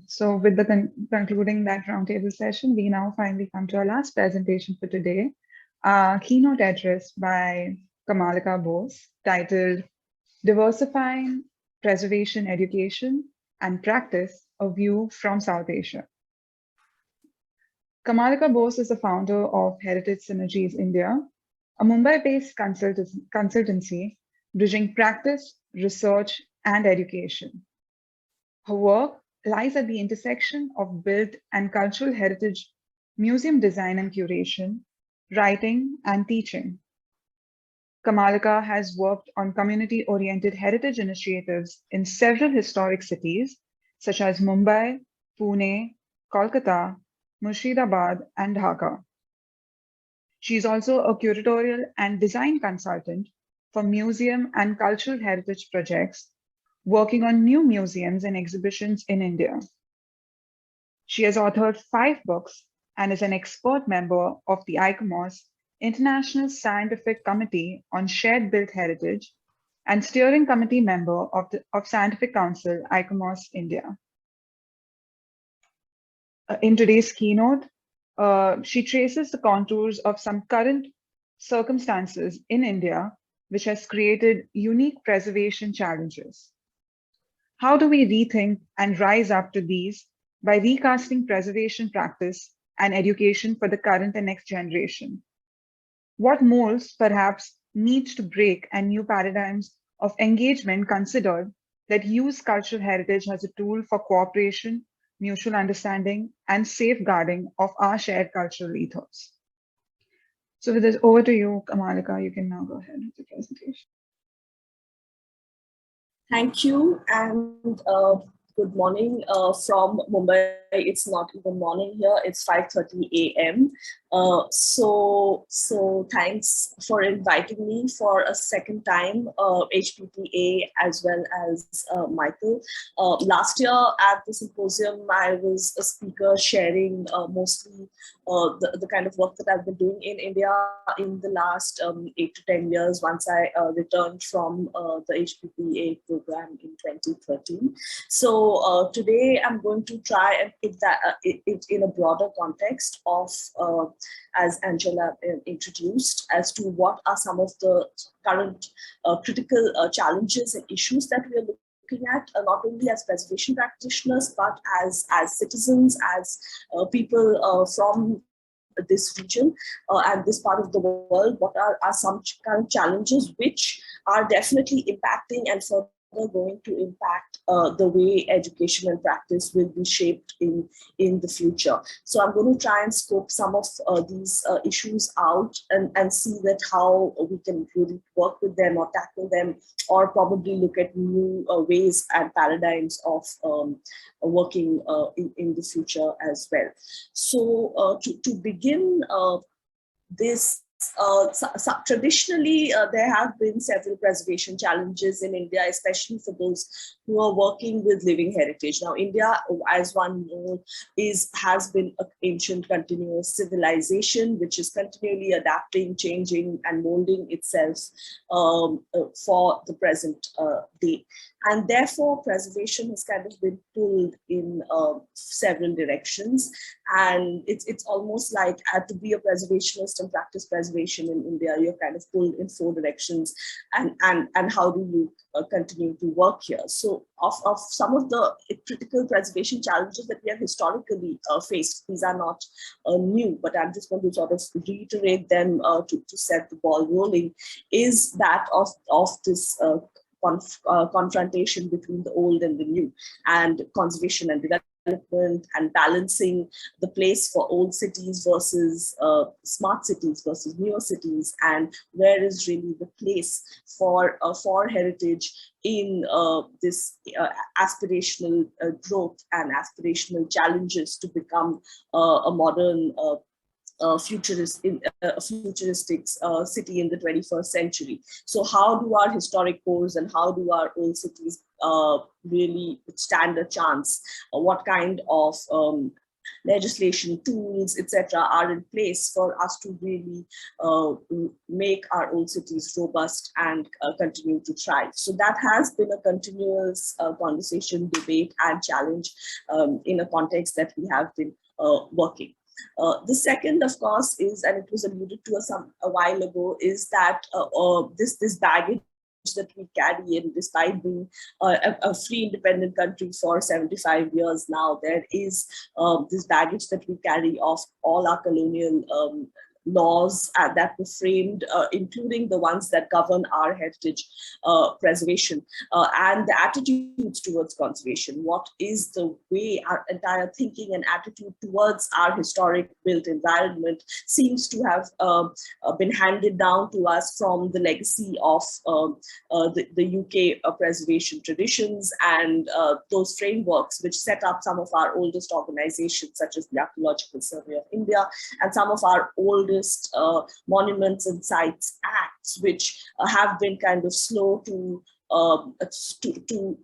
So with the concluding that roundtable session, we now finally come to our last presentation for today, a keynote address by Kamalika Bose titled Diversifying Preservation Education and Practice, a View from South Asia. Kamalika Bose is the founder of Heritage Synergies India, a Mumbai-based consultancy bridging practice, research, and education. Her work lies at the intersection of built and cultural heritage, museum design and curation, writing, and teaching. Kamalika has worked on community-oriented heritage initiatives in several historic cities, such as Mumbai, Pune, Kolkata, Murshidabad, and Dhaka. She is also a curatorial and design consultant for museum and cultural heritage projects, working on new museums and exhibitions in India. She has authored 5 books and is an expert member of the ICOMOS International Scientific Committee on Shared Built Heritage and steering committee member of Scientific Council, ICOMOS India. In today's keynote, she traces the contours of some current circumstances in India, which has created unique preservation challenges. How do we rethink and rise up to these by recasting preservation practice and education for the current and next generation? What molds perhaps need to break and new paradigms of engagement considered that use cultural heritage as a tool for cooperation, mutual understanding, and safeguarding of our shared cultural ethos? So with this, over to you, Kamalika. You can now go ahead with the presentation. Thank you, and good morning from Mumbai. It's not even morning here, it's 5:30 a.m. So thanks for inviting me for a second time, HPPA as well as Michael. Last year at the symposium, I was a speaker sharing mostly the kind of work that I've been doing in India in the last 8 to 10 years once I returned from the HPPA program in 2013. So today I'm going to try and put that it in a broader context of, as Angela introduced, as to what are some of the current critical challenges and issues that we are looking at, not only as preservation practitioners, but as citizens, as people from this region and this part of the world. What are some current challenges which are definitely impacting and further going to impact the way education and practice will be shaped in the future. So I'm going to try and scope some of these issues out and see that how we can really work with them or tackle them, or probably look at new ways and paradigms of working in the future as well. So to begin this, traditionally, there have been several preservation challenges in India, especially for those who are working with living heritage. Now, India, as one knows, has been an ancient continuous civilization, which is continually adapting, changing, and molding itself for the present day. And therefore, preservation has kind of been pulled in several directions. And it's almost like to be a preservationist and practice preservation in India, you're kind of pulled in 4 directions. And how do you continue to work here? So of some of the critical preservation challenges that we have historically faced, these are not new, but I'm just going to sort of reiterate them to set the ball rolling, is that of this confrontation between the old and the new, and conservation and development, and balancing the place for old cities versus smart cities versus newer cities, and where is really the place for heritage in this aspirational growth and aspirational challenges to become a modern futuristic city in the 21st century. So how do our historic cores and how do our old cities really stand a chance? What kind of legislation, tools, etc., are in place for us to really make our old cities robust and continue to thrive. So that has been a continuous conversation, debate, and challenge in a context that we have been working. The second, of course, is, and it was alluded to a while ago, is that this baggage that we carry in, despite being a free independent country for 75 years now, there is this baggage that we carry of all our colonial laws that were framed, including the ones that govern our heritage preservation and the attitudes towards conservation. What is the way our entire thinking and attitude towards our historic built environment seems to have been handed down to us from the legacy of the UK preservation traditions and those frameworks which set up some of our oldest organizations, such as the Archaeological Survey of India, and some of our oldest monuments and sites acts, which have been kind of slow to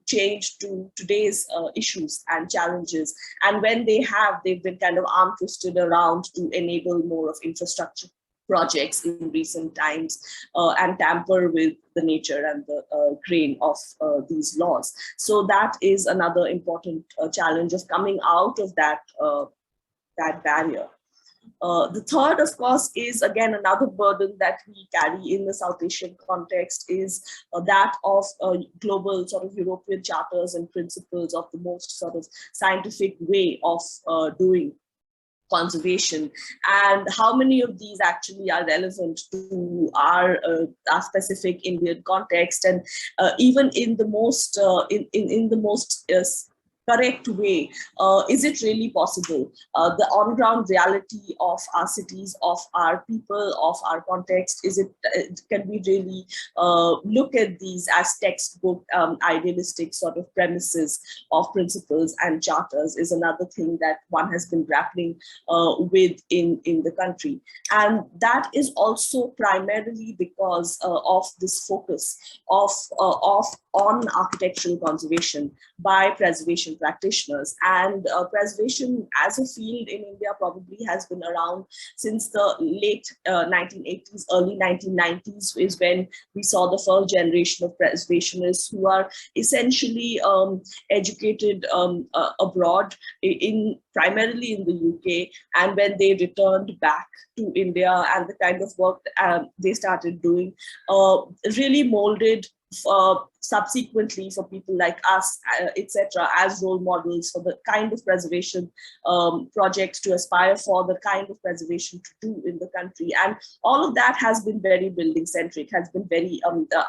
change to today's issues and challenges. And when they have, they've been kind of arm twisted around to enable more of infrastructure projects in recent times and tamper with the nature and the grain of these laws. So that is another important challenge of coming out of that barrier. The third, of course, is again another burden that we carry in the South Asian context, is that of global sort of European charters and principles of the most sort of scientific way of doing conservation, and how many of these actually are relevant to our specific Indian context, and even in the most in the most correct way, is it really possible? The on-ground reality of our cities, of our people, of our context, is it, can we really look at these as textbook idealistic sort of premises of principles and charters, is another thing that one has been grappling with in the country. And that is also primarily because of this focus on architectural conservation by preservation practitioners. And preservation as a field in India probably has been around since the late 1980s, early 1990s is when we saw the first generation of preservationists who are essentially educated abroad, primarily in the UK. And when they returned back to India, and the kind of work they started doing really molded subsequently for people like us, etc., as role models for the kind of preservation projects to aspire for, the kind of preservation to do in the country. And all of that has been very building centric, has been very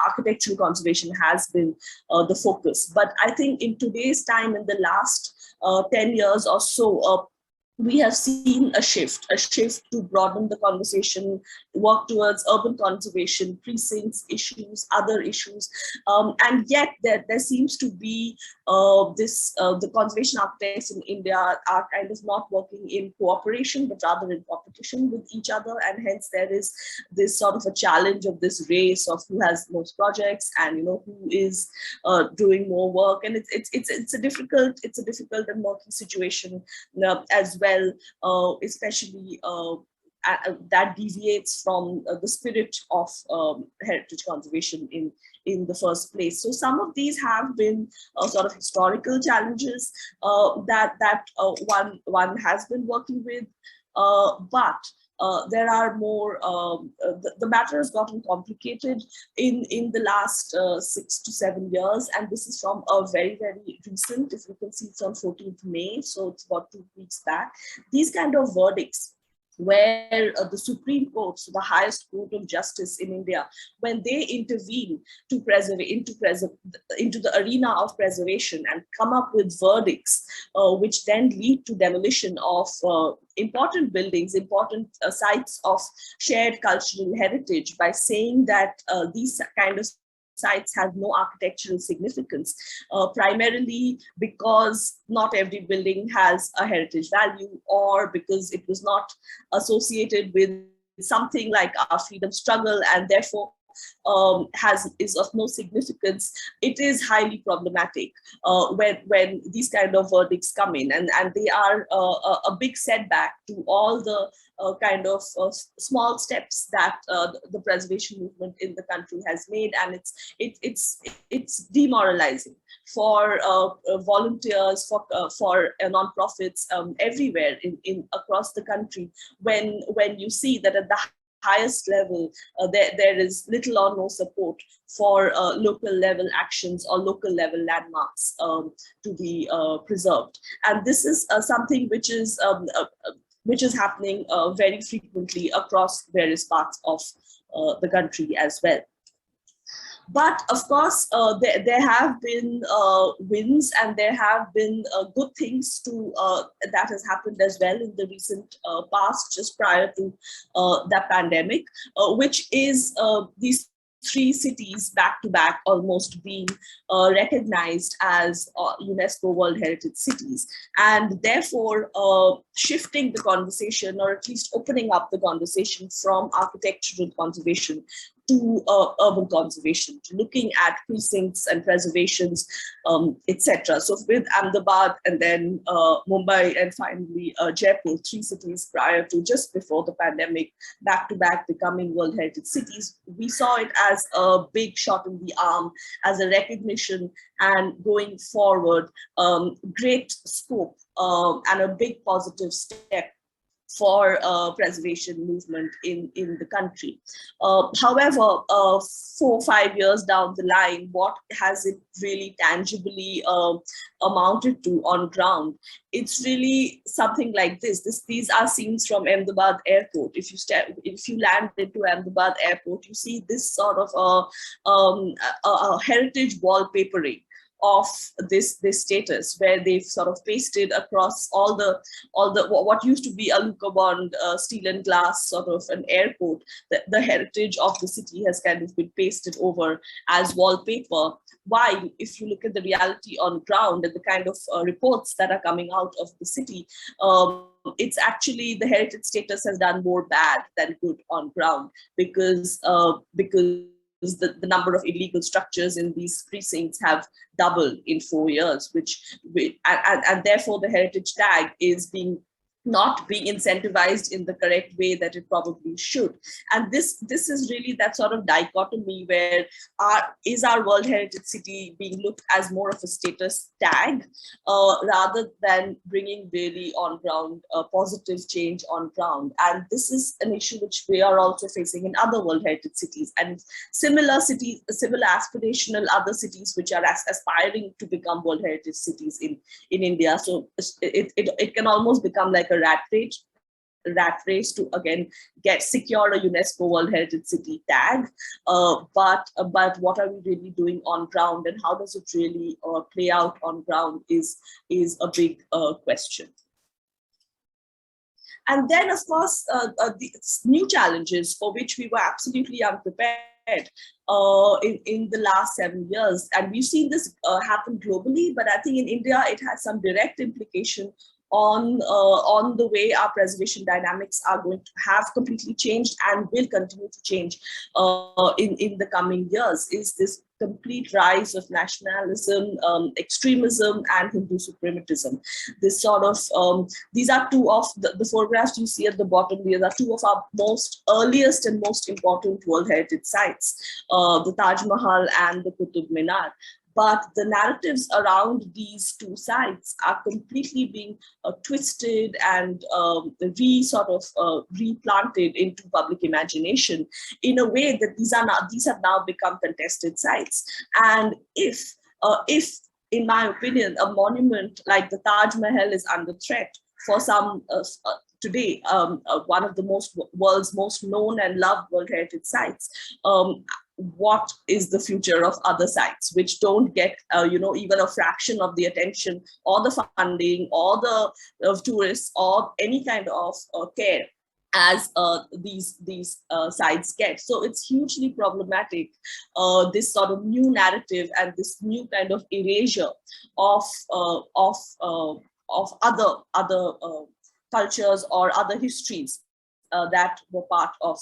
architectural conservation has been the focus. But I think in today's time, in the last 10 years or so, we have seen a shift to broaden the conversation, work towards urban conservation, precincts issues, other issues. And yet there seems to be the conservation architects in India are kind of not working in cooperation, but rather in competition with each other. And hence there is this sort of a challenge of this race of who has most projects and, you know, who is doing more work. And it's a difficult and murky situation as well. Especially that deviates from the spirit of heritage conservation in the first place. So some of these have been sort of historical challenges that one has been working with, but there are more, the matter has gotten complicated in the last 6 to 7 years. And this is from a very, very recent, if you can see it's on 14th May, so it's about 2 weeks back. These kind of verdicts where the Supreme Court, so the highest court of justice in India, when they intervene to into the arena of preservation and come up with verdicts, which then lead to demolition of important buildings, important sites of shared cultural heritage, by saying that these kind of sites have no architectural significance, primarily because not every building has a heritage value, or because it was not associated with something like our freedom struggle, and therefore is of no significance, it is highly problematic when these kind of verdicts come in, and they are a big setback to all the kind of small steps that the preservation movement in the country has made, and it's demoralizing for volunteers, for non-profits everywhere in across the country, when you see that at the highest level there is little or no support for local level actions or local level landmarks to be preserved. And this is something which is happening very frequently across various parts of the country as well. But of course, there have been wins, and there have been good things to that has happened as well in the recent past, just prior to the pandemic, which is these three cities back to back almost being recognized as UNESCO World Heritage Cities, and therefore shifting the conversation, or at least opening up the conversation from architectural conservation to urban conservation, to looking at precincts and preservations, etc. So with Ahmedabad, and then Mumbai, and finally Jaipur, three cities prior to, just before the pandemic, back to back becoming World Heritage Cities, we saw it as a big shot in the arm, as a recognition, and going forward, great scope and a big positive step for preservation movement in the country. However, 4 or 5 years down the line, what has it really tangibly amounted to on ground? It's really something like this. These are scenes from Ahmedabad Airport. If you land into Ahmedabad Airport, you see this sort of a heritage wallpapering of this status, where they've sort of pasted across all the what used to be a Lucabond steel and glass sort of an airport. The heritage of the city has kind of been pasted over as wallpaper. While if you look at the reality on ground and the kind of reports that are coming out of the city, it's actually the heritage status has done more bad than good on ground, because the number of illegal structures in these precincts have doubled in 4 years, and therefore the heritage tag is not being incentivized in the correct way that it probably should. And this is really that sort of dichotomy, where is our World Heritage City being looked as more of a status tag, rather than bringing really on ground positive change on ground. And this is an issue which we are also facing in other World Heritage Cities, and similar aspirational other cities which are aspiring to become World Heritage Cities in India. So it can almost become like a rat race to again secure a UNESCO World Heritage City tag. But what are we really doing on ground, and how does it really play out on ground is a big question. And then, of course, the new challenges for which we were absolutely unprepared in the last 7 years. And we've seen this happen globally, but I think in India, it has some direct implication on the way our preservation dynamics are going to have completely changed and will continue to change in the coming years, is this complete rise of nationalism, extremism, and Hindu suprematism. This sort of, these are two of the photographs you see at the bottom. These are two of our most earliest and most important World Heritage sites, the Taj Mahal and the Qutub Minar. But the narratives around these two sites are completely being twisted and replanted into public imagination in a way that these have now become contested sites. And if in my opinion, a monument like the Taj Mahal is under threat for some today, one of the world's most known and loved World Heritage sites, what is the future of other sites which don't get even a fraction of the attention or the funding or the tourists or any kind of care as these sites get? So it's hugely problematic, this sort of new narrative and this new kind of erasure of other cultures or other histories that were part of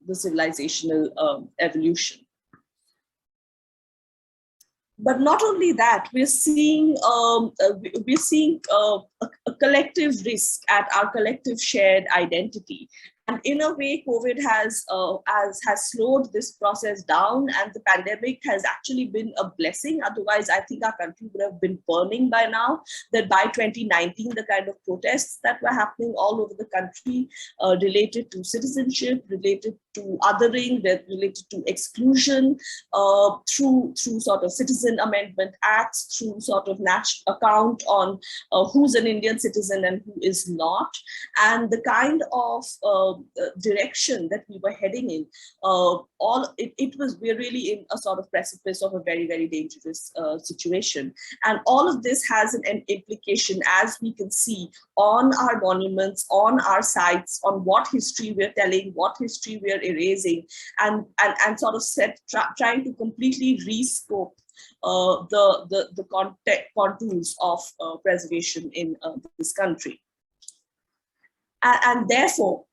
the civilizational evolution. But not only that, we're seeing a collective risk at our collective shared identity. And in a way, COVID has slowed this process down, and the pandemic has actually been a blessing. Otherwise, I think our country would have been burning by now. That by 2019, the kind of protests that were happening all over the country related to citizenship, related to othering, related to exclusion, through sort of citizen amendment acts, through sort of national account on who's an Indian citizen and who is not, and the kind of direction that we were heading in, we're really in a sort of precipice of a very, very dangerous situation. And all of this has an implication, as we can see, on our monuments, on our sites, on what history we're telling, what history we're erasing, and sort of trying to completely rescope the contours of preservation in this country. And therefore,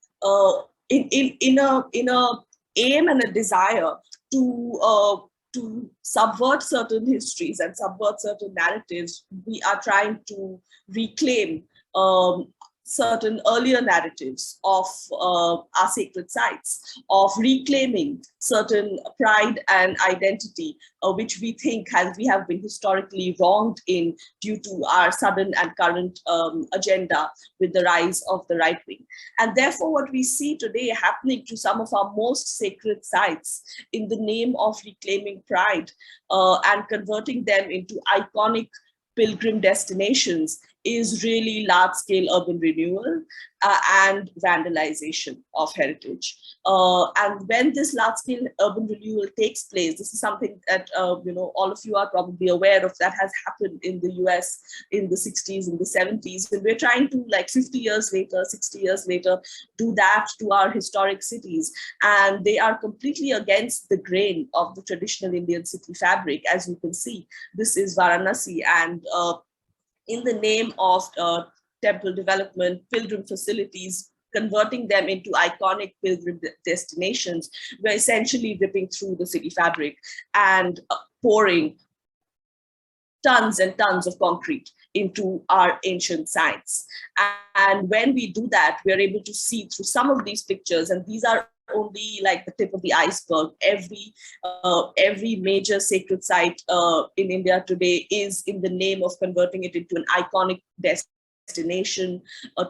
in a aim and a desire to subvert certain histories and subvert certain narratives, we are trying to reclaim certain earlier narratives of our sacred sites, of reclaiming certain pride and identity, which we think we have been historically wronged in due to our sudden and current agenda with the rise of the right wing. And therefore, what we see today happening to some of our most sacred sites in the name of reclaiming pride and converting them into iconic pilgrim destinations is really large-scale urban renewal and vandalization of heritage. And when this large-scale urban renewal takes place, this is something that all of you are probably aware of, that has happened in the US in the 60s and the 70s. And we're trying to, like 50 years later, 60 years later, do that to our historic cities. And they are completely against the grain of the traditional Indian city fabric. As you can see, this is Varanasi, and in the name of temple development, pilgrim facilities, converting them into iconic pilgrim destinations, we're essentially ripping through the city fabric and pouring tons and tons of concrete into our ancient sites. And when we do that, we're able to see through some of these pictures, and these are only like the tip of the iceberg. Every major sacred site in India today is in the name of converting it into an iconic destination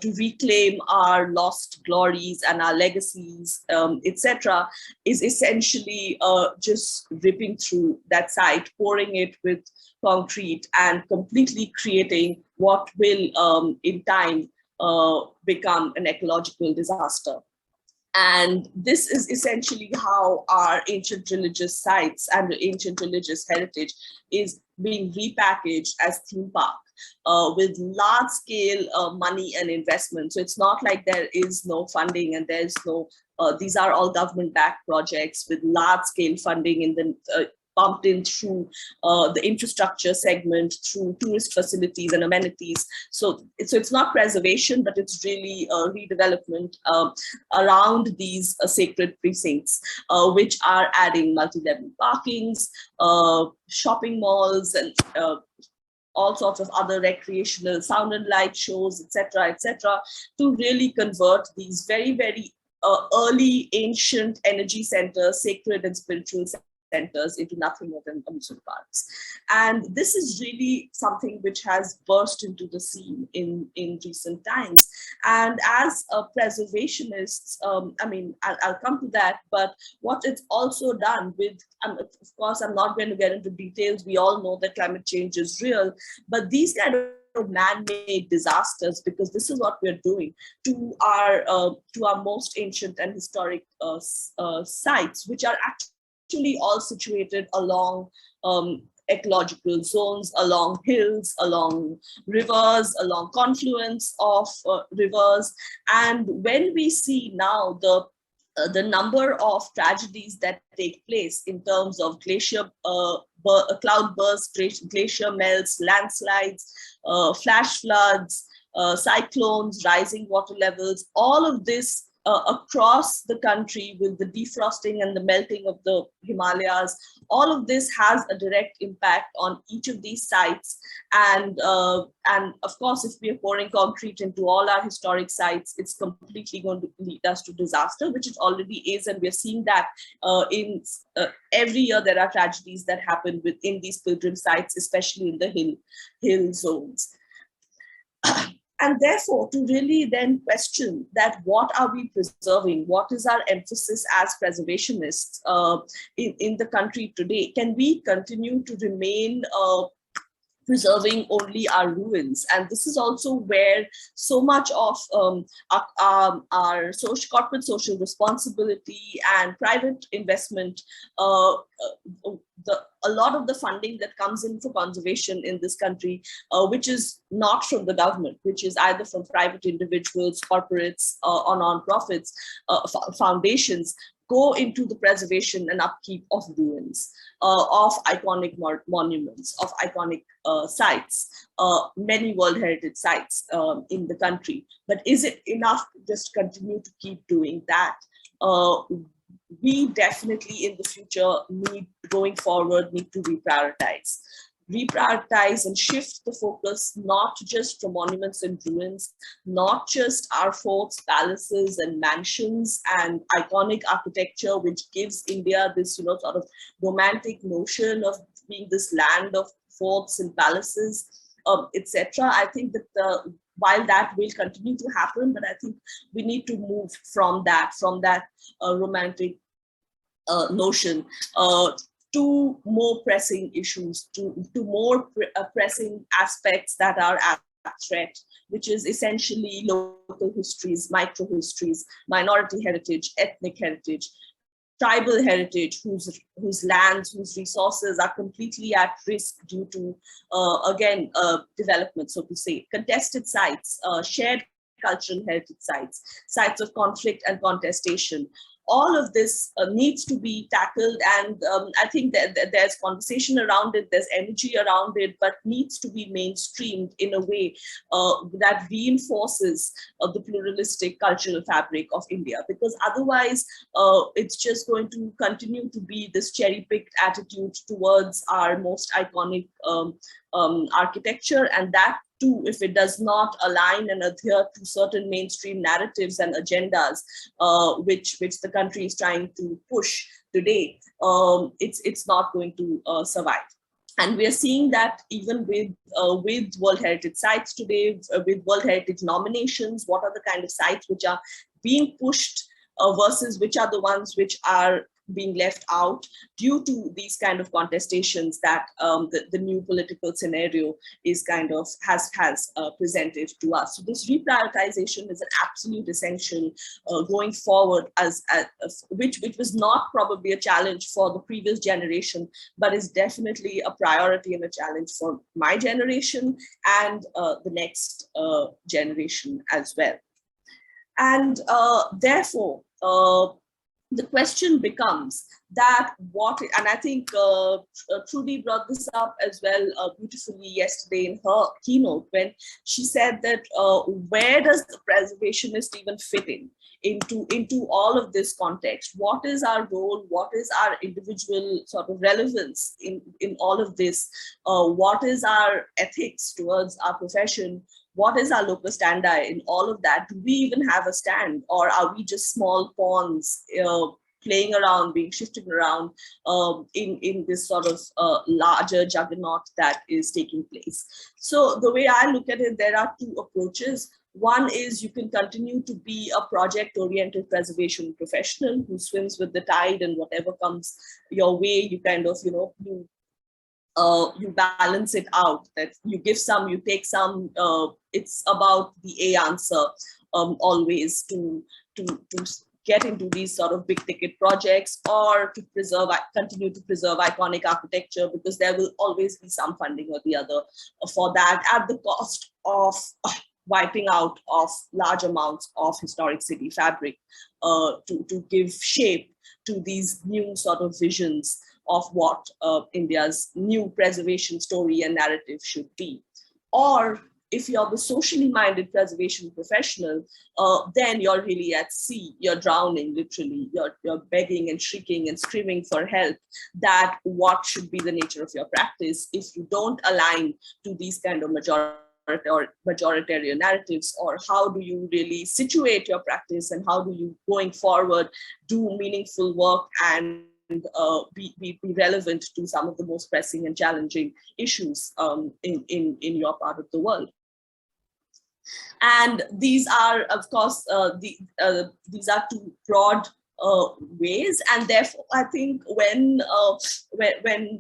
to reclaim our lost glories and our legacies, etc., is essentially just ripping through that site, pouring it with concrete, and completely creating what will, in time, become an ecological disaster. And this is essentially how our ancient religious sites and ancient religious heritage is being repackaged as theme park with large scale money and investment. So it's not like there is no funding and there's no, these are all government backed projects with large scale funding in the pumped in through the infrastructure segment, through tourist facilities and amenities. So it's not preservation, but it's really redevelopment around these sacred precincts, which are adding multi-level parkings, shopping malls, and all sorts of other recreational sound and light shows, etc., to really convert these very, very early ancient energy centers, sacred and spiritual centers, into nothing more than amusement parks. And this is really something which has burst into the scene in recent times. And as preservationists, I'll come to that, but what it's also done with, of course, I'm not going to get into details. We all know that climate change is real, but these kind of man-made disasters, because this is what we're doing to our most ancient and historic sites, which are actually all situated along ecological zones, along hills, along rivers, along confluence of rivers. And when we see now the number of tragedies that take place in terms of glacier cloud bursts, glacier melts, landslides, flash floods, cyclones, rising water levels, all of this across the country with the defrosting and the melting of the Himalayas. All of this has a direct impact on each of these sites. And of course, if we are pouring concrete into all our historic sites, it's completely going to lead us to disaster, which it already is. And we're seeing that in every year there are tragedies that happen within these pilgrim sites, especially in the hill zones. And therefore, to really then question that what are we preserving? What is our emphasis as preservationists in the country today? Can we continue to remain preserving only our ruins? And this is also where so much of our corporate social responsibility and private investment, a lot of the funding that comes in for conservation in this country, which is not from the government, which is either from private individuals, corporates, or non-profits, foundations, go into the preservation and upkeep of ruins, of iconic monuments, of iconic sites, many World Heritage sites in the country. But is it enough to just continue to keep doing that? We definitely in the future going forward, need to reprioritize and shift the focus, not just from monuments and ruins, not just our forts, palaces and mansions and iconic architecture, which gives India this, sort of romantic notion of being this land of forts and palaces, etc. I think that while that will continue to happen, but I think we need to move from that romantic notion to more pressing issues, to more pressing aspects that are at threat, which is essentially local histories, micro histories, minority heritage, ethnic heritage, tribal heritage, whose lands, whose resources are completely at risk due to, again, development, so to say, contested sites, shared cultural heritage sites, sites of conflict and contestation. All of this needs to be tackled, and I think that there's conversation around it, there's energy around it, but needs to be mainstreamed in a way that reinforces the pluralistic cultural fabric of India, because otherwise it's just going to continue to be this cherry-picked attitude towards our most iconic architecture, and that too, if it does not align and adhere to certain mainstream narratives and agendas, which the country is trying to push today, it's not going to survive. And we are seeing that even with World Heritage sites today, with World Heritage nominations, what are the kind of sites which are being pushed versus which are the ones which are being left out due to these kind of contestations that the new political scenario is kind of has presented to us. So this reprioritization is an absolute essential going forward, which was not probably a challenge for the previous generation, but is definitely a priority and a challenge for my generation and the next generation as well. And therefore, the question becomes that and I think Trudy brought this up as well beautifully yesterday in her keynote, when she said that where does the preservationist even fit into all of this context? What is our role? What is our individual sort of relevance in all of this? What is our ethics towards our profession? What is our locus standi in all of that? Do we even have a stand, or are we just small pawns playing around, being shifted around in this sort of larger juggernaut that is taking place? So the way I look at it, there are two approaches. One is you can continue to be a project-oriented preservation professional who swims with the tide, and whatever comes your way, you kind of, you balance it out, that you give some, you take some. It's about the A answer always to get into these sort of big ticket projects, or to continue to preserve iconic architecture, because there will always be some funding or the other for that, at the cost of wiping out of large amounts of historic city fabric, to give shape to these new sort of visions of what India's new preservation story and narrative should be. Or if you're the socially minded preservation professional, then you're really at sea. You're drowning, literally. You're begging and shrieking and screaming for help. That what should be the nature of your practice if you don't align to these kind of majoritarian narratives, or how do you really situate your practice, and how do you going forward do meaningful work and be relevant to some of the most pressing and challenging issues in your part of the world. And these are, of course, these are two broad ways, and therefore I think when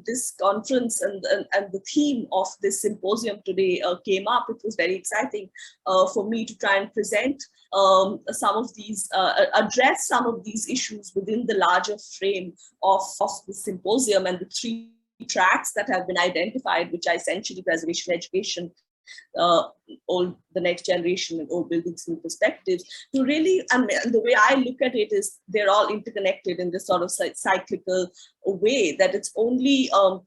this conference and the theme of this symposium today came up, it was very exciting for me to try and present some of these, address some of these issues within the larger frame of the symposium and the three tracks that have been identified, which are essentially preservation education, the next generation, and old buildings, new perspectives. To really, and the way I look at it is they're all interconnected in this sort of cyclical way, that it's only a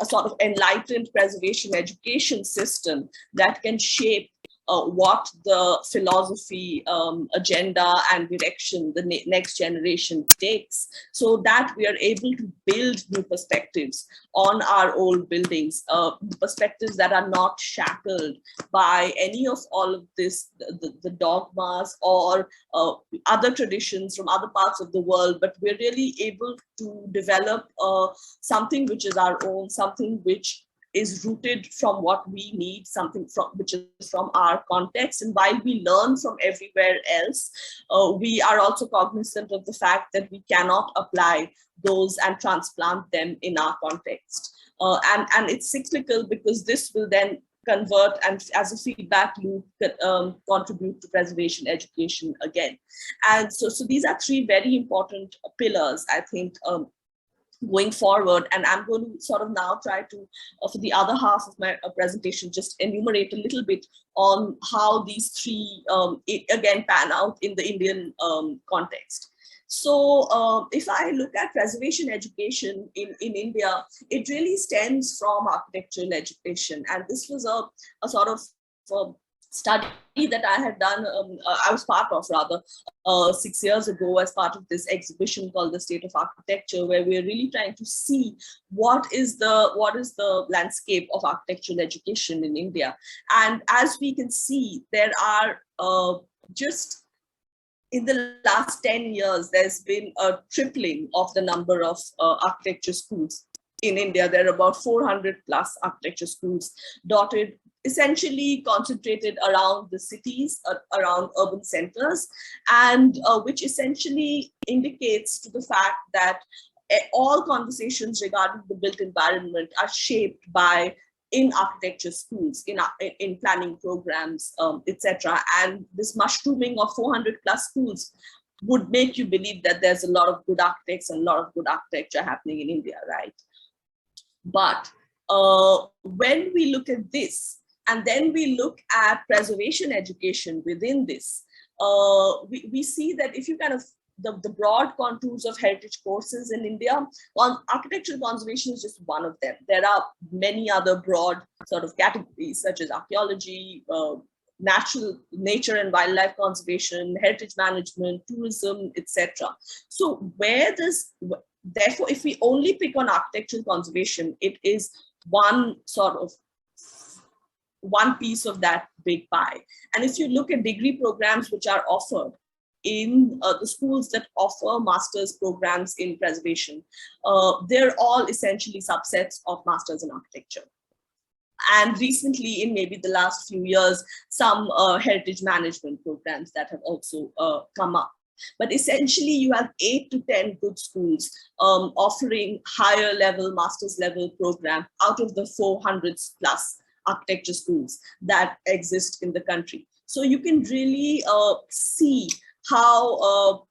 sort of enlightened preservation education system that can shape what the philosophy, agenda, and direction the next generation takes, so that we are able to build new perspectives on our old buildings, perspectives that are not shackled by any of all of this, the dogmas or other traditions from other parts of the world, but we're really able to develop something which is our own, something which is rooted from what we need, something which is from our context. And while we learn from everywhere else, we are also cognizant of the fact that we cannot apply those and transplant them in our context. And it's cyclical, because this will then convert and as a feedback loop contribute to preservation education again. And so these are three very important pillars, I think, going forward. And I'm going to sort of now try to, for the other half of my presentation, just enumerate a little bit on how these three, again, pan out in the Indian context. So if I look at preservation education in India, it really stems from architectural education. And this was a sort of study that I had done, I was part of rather, 6 years ago as part of this exhibition called The State of Architecture, where we're really trying to see what is the landscape of architectural education in India. And as we can see, there are just in the last 10 years, there's been a tripling of the number of architecture schools in India. There are about 400 plus architecture schools dotted, essentially concentrated around the cities, around urban centers, and which essentially indicates to the fact that all conversations regarding the built environment are shaped by in architecture schools, in planning programs, etc. And this mushrooming of 400 plus schools would make you believe that there's a lot of good architects and a lot of good architecture happening in India, right? But when we look at this, and then we look at preservation education within this, we see that if you kind of, the broad contours of heritage courses in India, architectural conservation is just one of them. There are many other broad sort of categories, such as archaeology, nature and wildlife conservation, heritage management, tourism, etc. So therefore, if we only pick on architectural conservation, it is one piece of that big pie. And if you look at degree programs which are offered in the schools that offer master's programs in preservation, they're all essentially subsets of masters in architecture. And recently, in maybe the last few years, some heritage management programs that have also come up. But essentially, you have 8 to 10 good schools offering higher level, master's level program out of the 400 plus architecture schools that exist in the country. So you can really see how,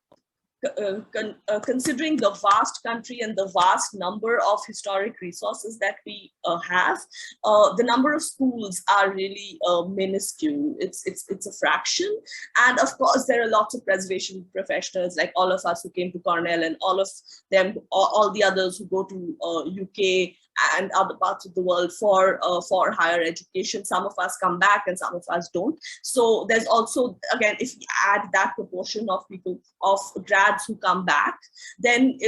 considering the vast country and the vast number of historic resources that we have, the number of schools are really minuscule. It's a fraction. And of course, there are lots of preservation professionals, like all of us who came to Cornell, and all of them, all the others who go to UK and other parts of the world for higher education. Some of us come back and some of us don't. So there's also, again, if we add that proportion of people, of grads who come back, then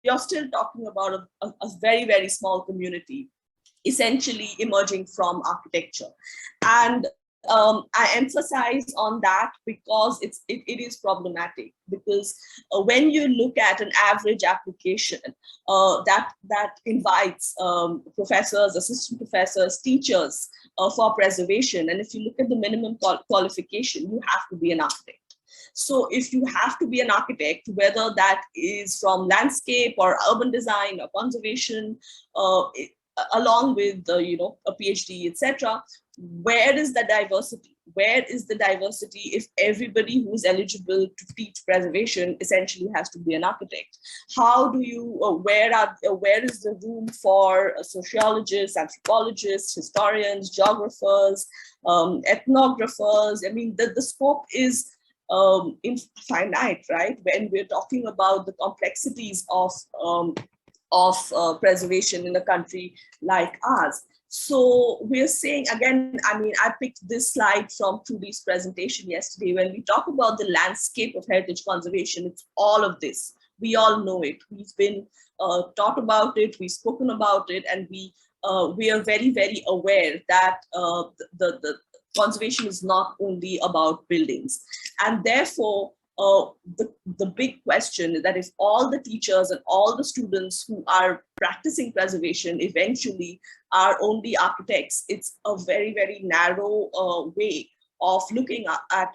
you're still talking about a very, very small community essentially emerging from architecture. And I emphasize on that because it is problematic, because when you look at an average application that invites professors, assistant professors, teachers for preservation, and if you look at the minimum qualification, you have to be an architect. So if you have to be an architect, whether that is from landscape or urban design or conservation, along with a PhD, etc., where is the diversity? Where is the diversity if everybody who is eligible to teach preservation essentially has to be an architect? How do you, where is the room for sociologists, anthropologists, historians, geographers, ethnographers? I mean, the scope is infinite, right? When we're talking about the complexities of preservation in a country like ours. So we're saying, again, I mean, I picked this slide from Trudy's presentation yesterday. When we talk about the landscape of heritage conservation, it's all of this. We all know it. We've been taught about it, we've spoken about it, and we are very, very aware that the conservation is not only about buildings. And therefore, the big question is that if all the teachers and all the students who are practicing preservation eventually are only architects, it's a very, very narrow way of looking at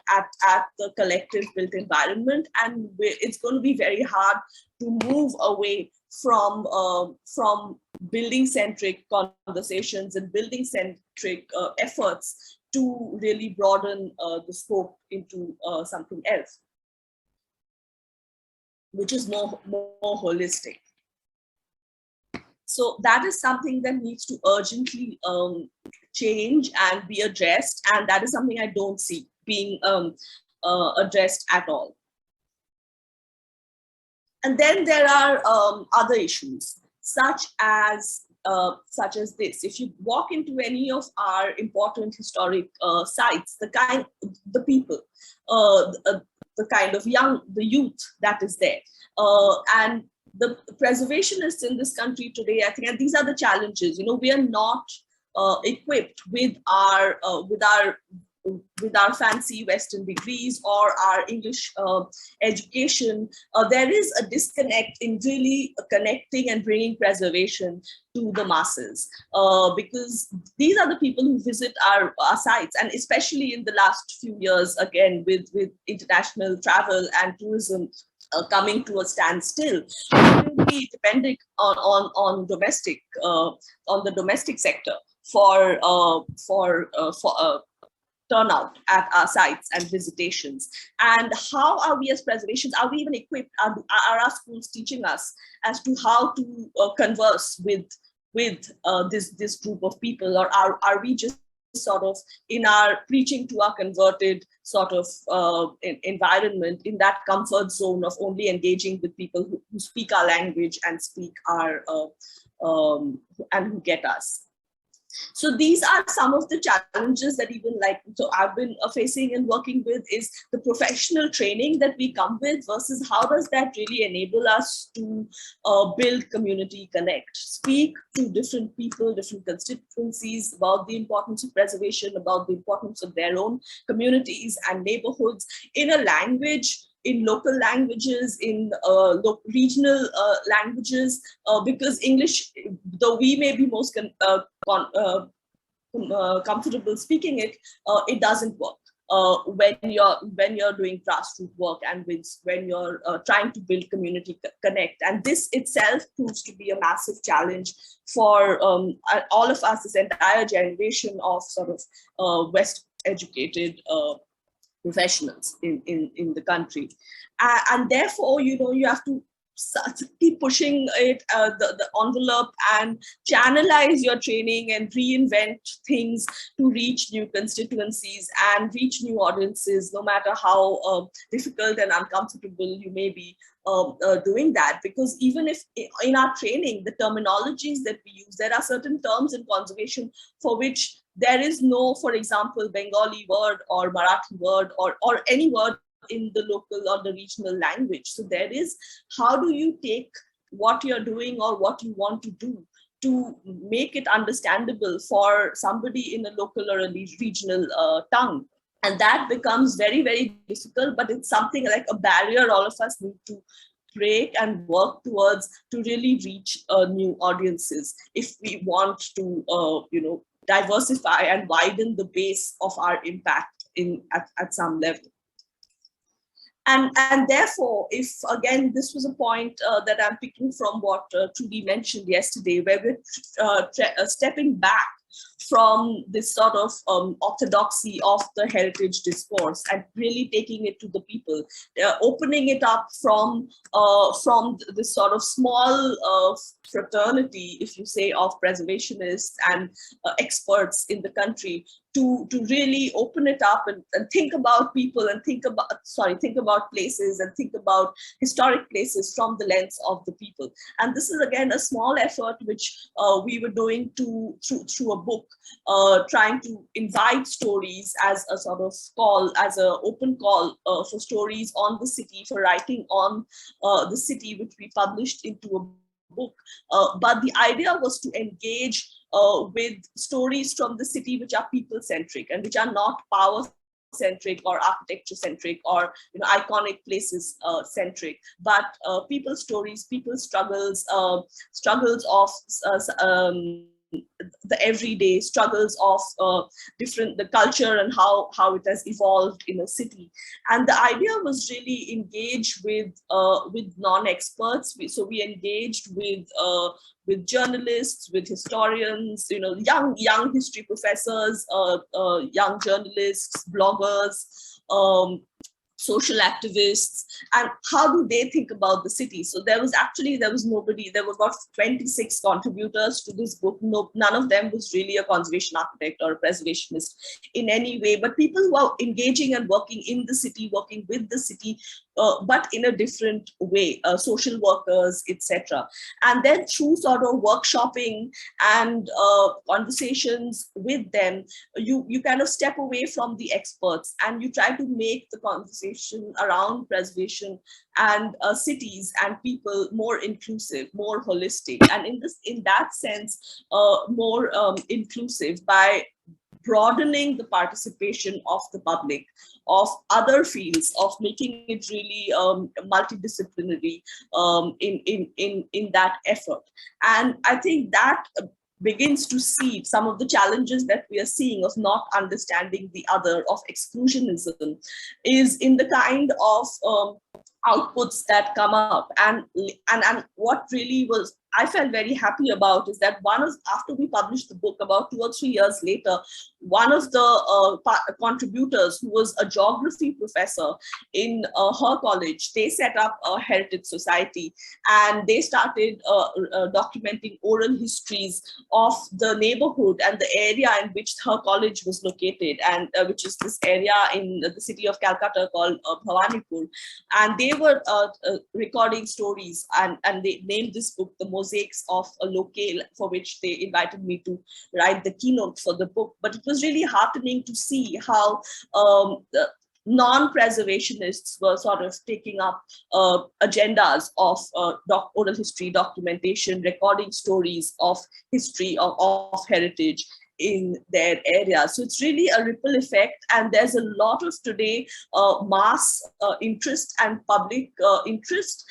the collective built environment. And it's going to be very hard to move away from building-centric conversations and building-centric efforts to really broaden the scope into something else, which is more holistic. So that is something that needs to urgently change and be addressed. And that is something I don't see being addressed at all. And then there are other issues, such as this. If you walk into any of our important historic sites, the people, the kind of the youth that is there, and the preservationists in this country today, I think, and these are the challenges. We are not equipped with our fancy Western degrees or our English education. There is a disconnect in really connecting and bringing preservation to the masses, because these are the people who visit our sites, and especially in the last few years, again, with international travel and tourism coming to a standstill, really depending on the domestic sector for turnout at our sites and visitations. And how are we as preservationists? Are we even equipped? Are our schools teaching us as to how to converse with this group of people, or are we just sort of in our preaching to our converted sort of environment, in that comfort zone of only engaging with people who speak our language and speak our and who get us? So these are some of the challenges that I've been facing and working with, is the professional training that we come with versus how does that really enable us to build community connect, speak to different people, different constituencies about the importance of preservation, about the importance of their own communities and neighborhoods in a language, in local languages, in regional languages, because English, though we may be most comfortable speaking it, it doesn't work when you're doing grassroots work and when you're trying to build community connect. And this itself proves to be a massive challenge for all of us, this entire generation of sort of West educated professionals in the country. And therefore, you have to keep pushing it, the envelope, and channelize your training and reinvent things to reach new constituencies and reach new audiences, no matter how difficult and uncomfortable you may be doing that, because even if in our training, the terminologies that we use, there are certain terms in conservation for which there is no, for example, Bengali word or Marathi word or any word in the local or the regional language. So there is, how do you take what you're doing or what you want to do to make it understandable for somebody in a local or a regional tongue? And that becomes very, very difficult, but it's something like a barrier all of us need to break and work towards to really reach new audiences if we want to, diversify and widen the base of our impact at some level. And therefore, if again, this was a point that I'm picking from what Trudy mentioned yesterday, where we're stepping back from this sort of orthodoxy of the heritage discourse and really taking it to the people, opening it up from this sort of small fraternity, if you say, of preservationists and experts in the country, to really open it up and think about people and think about places and think about historic places from the lens of the people. And this is again a small effort which we were doing through a book, trying to invite stories as a sort of call, as an open call for stories on the city, for writing on the city, which we published into a book. But the idea was to engage with stories from the city which are people-centric and which are not power-centric or architecture-centric or iconic places centric, but people stories, people struggles, struggles of the everyday struggles of the culture and how it has evolved in a city. And the idea was really engage with non-experts. So we engaged with journalists, with historians, young history professors, young journalists, bloggers, social activists, and how do they think about the city. So there was nobody, there were about 26 contributors to this book. None of them was really a conservation architect or a preservationist in any way, but people who are engaging and working in the city, working with the city, but in a different way, social workers, etc. And then through sort of workshopping and conversations with them, you kind of step away from the experts and you try to make the conversation around preservation and cities and people more inclusive, more holistic, and in that sense, more inclusive by broadening the participation of the public, of other fields, of making it really multidisciplinary in that effort. And I think that begins to see some of the challenges that we are seeing of not understanding the other, of exclusionism, is in the kind of outputs that come up. And what really was, I felt very happy about, is that after we published the book, about 2 or 3 years later, one of the contributors, who was a geography professor in her college, they set up a heritage society and they started documenting oral histories of the neighborhood and the area in which her college was located, and which is this area in the city of Calcutta called Bhawanipur. And they were recording stories, and they named this book The Mosaics of a Locale, for which they invited me to write the keynote for the book. But it was really heartening to see how the non-preservationists were sort of taking up agendas of oral history, documentation, recording stories of history, of heritage in their area. So it's really a ripple effect, and there's a lot of today mass interest and public interest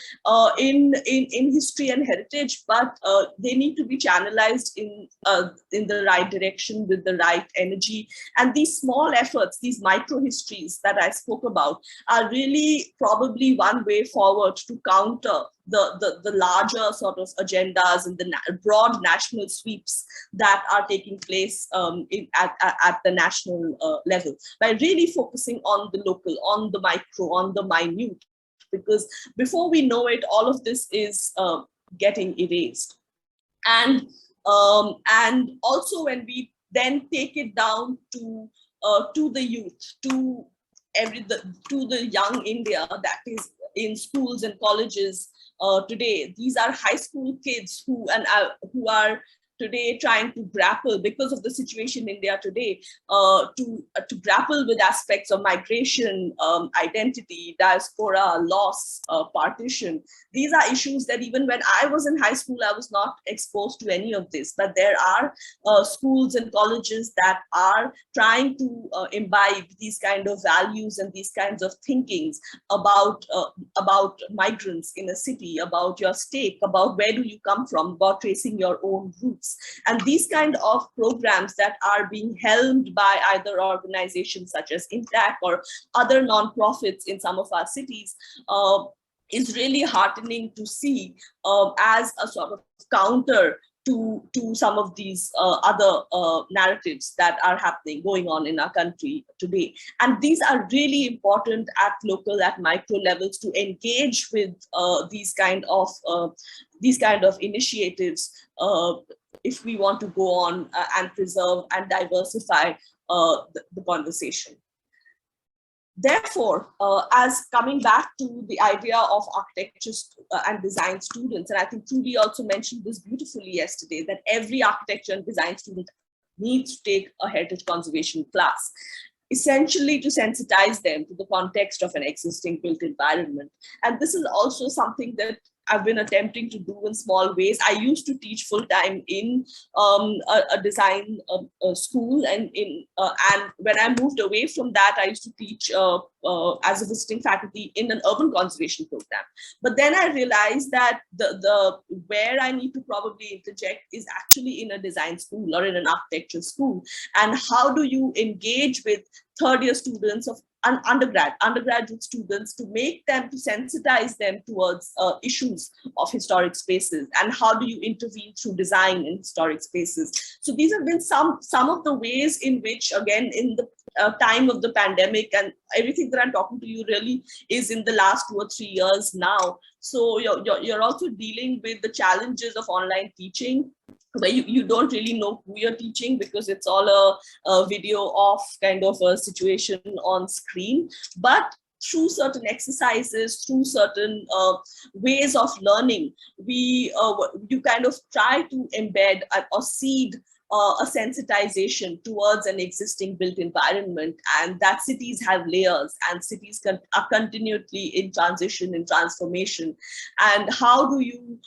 in history and heritage, but they need to be channelized in the right direction with the right energy. And these small efforts, these micro histories that I spoke about, are really probably one way forward to counter the larger sort of agendas and the broad national sweeps that are taking place at the national level, by really focusing on the local, on the micro, on the minute, because before we know it, all of this is getting erased. And also when we then take it down to the youth, to to the young India that is in schools and colleges today. These are high school kids who are today trying to grapple, because of the situation in India today, to grapple with aspects of migration, identity, diaspora, loss, partition. These are issues that even when I was in high school, I was not exposed to any of this. But there are schools and colleges that are trying to imbibe these kind of values and these kinds of thinkings about migrants in a city, about your stake, about where do you come from, about tracing your own roots. And these kind of programs that are being helmed by either organizations such as Intact or other nonprofits in some of our cities is really heartening to see as a sort of counter to some of these other narratives that are going on in our country today. And these are really important at local, at micro levels, to engage with these kind of initiatives if we want to go on and preserve and diversify the conversation. Therefore, as coming back to the idea of architecture and design students, and I think Trudy also mentioned this beautifully yesterday, that every architecture and design student needs to take a heritage conservation class, essentially to sensitize them to the context of an existing built environment. And this is also something that I've been attempting to do in small ways. I used to teach full time in a design school, and when I moved away from that, I used to teach as a visiting faculty in an urban conservation program. But then I realized that the where I need to probably interject is actually in a design school or in an architecture school. And how do you engage with third year students of undergraduate students to make them, to sensitize them towards issues of historic spaces, and how do you intervene through design in historic spaces? So these have been some of the ways in which, again, in the time of the pandemic, and everything that I'm talking to you really is in the last 2 or 3 years now. So you're also dealing with the challenges of online teaching, where you don't really know who you're teaching, because it's all a video off kind of a situation on screen. But through certain exercises, through certain ways of learning, you kind of try to embed or seed a sensitization towards an existing built environment, and that cities have layers, and cities are continually in transition, in transformation. And how do you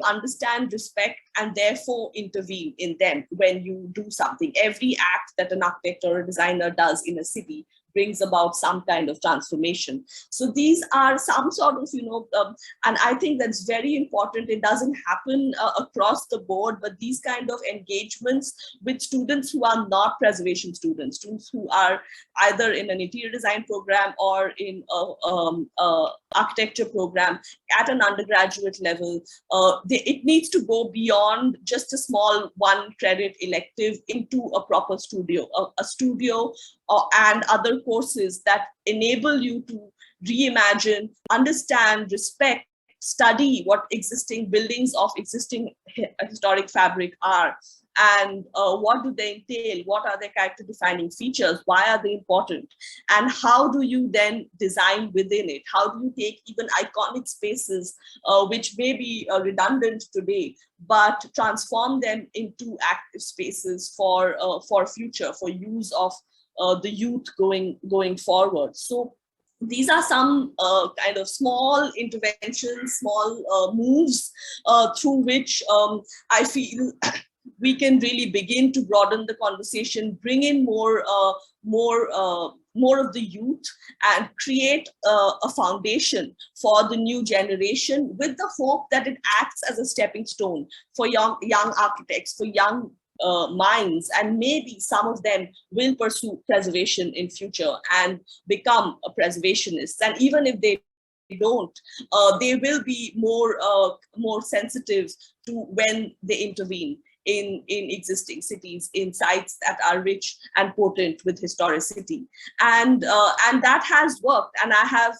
understand, respect, and therefore intervene in them when you do something? Every act that an architect or a designer does in a city brings about some kind of transformation. So these are some sort of, and I think that's very important. It doesn't happen across the board, but these kind of engagements with students who are not preservation students who are either in an interior design program or in a architecture program at an undergraduate level, it needs to go beyond just a small 1 credit elective into a proper studio, a studio and other courses that enable you to reimagine, understand, respect, study what existing buildings of existing historic fabric are, and what do they entail, what are their character defining features, why are they important, and how do you then design within it? How do you take even iconic spaces which may be redundant today, but transform them into active spaces for future, for use of the youth going forward? So these are some kind of small interventions, small moves through which I feel we can really begin to broaden the conversation, bring in more of the youth, and create a foundation for the new generation, with the hope that it acts as a stepping stone for young architects, for young minds, and maybe some of them will pursue preservation in future and become a preservationists. And even if they don't, they will be more sensitive to when they intervene in existing cities, in sites that are rich and potent with historicity, and that has worked. And I have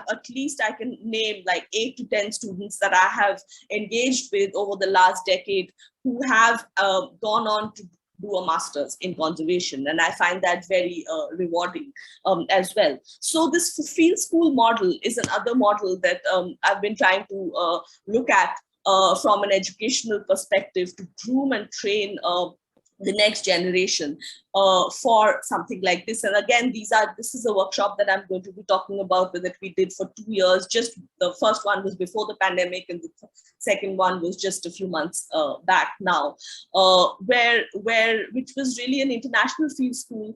at least, I can name like 8 to 10 students that I have engaged with over the last decade, who have gone on to do a master's in conservation, and I find that very rewarding as well. So this field school model is another model that I've been trying to look at from an educational perspective to groom and train the next generation for something like this. And again, this is a workshop that I'm going to be talking about that we did for 2 years. Just the first one was before the pandemic, and the second one was just a few months back now, which was really an international field school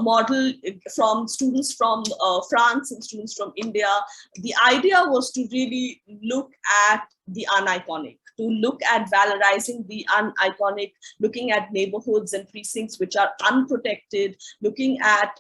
model from students from France and students from India. The idea was to really look at the uniconic, to look at valorizing the uniconic, looking at neighborhoods and precincts which are unprotected, looking at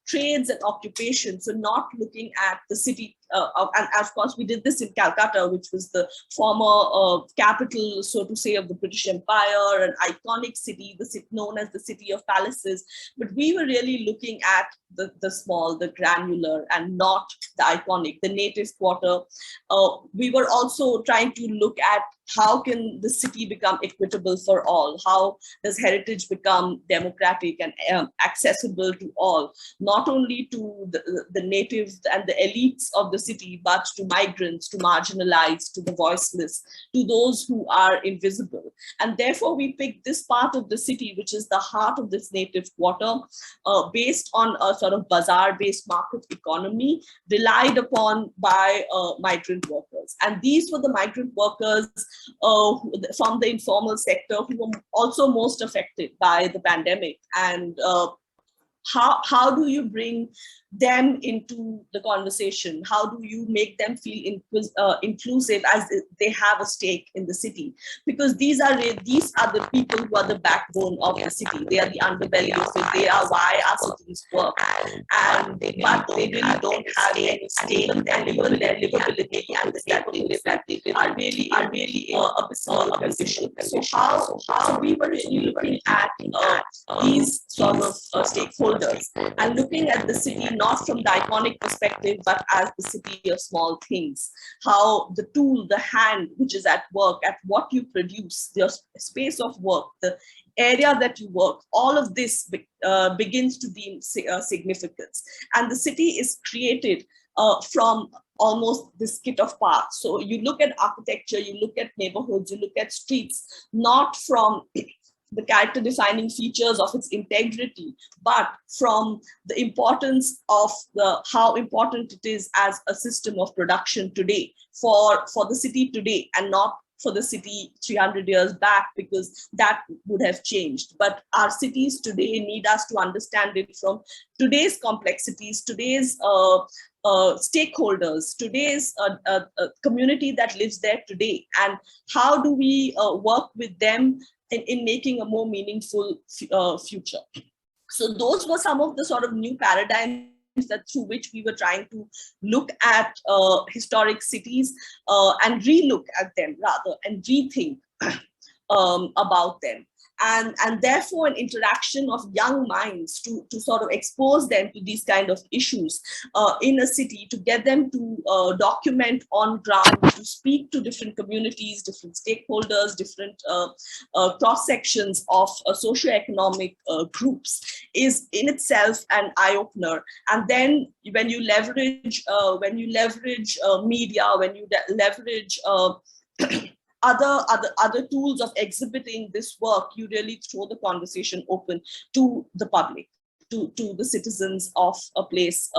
trades and occupations, so not looking at the city. And of course, we did this in Calcutta, which was the former capital, so to say, of the British Empire, an iconic city, known as the City of Palaces. But we were really looking at the small, the granular, and not the iconic, the native quarter. We were also trying to look at how can the city become equitable for all? How does heritage become democratic and accessible to all, not only to the natives and the elites of the city, but to migrants, to marginalized, to the voiceless, to those who are invisible. And therefore, we picked this part of the city, which is the heart of this native quarter, based on a sort of bazaar-based market economy relied upon by migrant workers. And these were the migrant workers from the informal sector who were also most affected by the pandemic. And how do you bring them into the conversation? How do you make them feel inclusive as they have a stake in the city? Because these are the people who are the backbone of the city. They are the underbelly of it. They are why our cities work. But they really don't have any stake in their livability and the stability are really a small condition. So how we were really looking at these sort of stakeholders and looking at the city not from the iconic perspective, but as the city of small things. How the tool, the hand, which is at work, at what you produce, your space of work, the area that you work, all of this begins to be significance. And the city is created from almost this kit of parts. So you look at architecture, you look at neighborhoods, you look at streets, not from the character defining features of its integrity, but from the importance of how important it is as a system of production today for the city today, and not for the city 300 years back, because that would have changed. But our cities today need us to understand it from today's complexities, today's stakeholders, today's community that lives there today, and how do we work with them in making a more meaningful future. So those were some of the sort of new paradigms through which we were trying to look at historic cities and relook at them rather, and rethink about them. And therefore an interaction of young minds to sort of expose them to these kind of issues in a city, to get them to document on ground, to speak to different communities, different stakeholders, different cross sections of socioeconomic groups, is in itself an eye-opener. And then when you leverage media, when you leverage other tools of exhibiting this work, you really throw the conversation open to the public, to the citizens of a place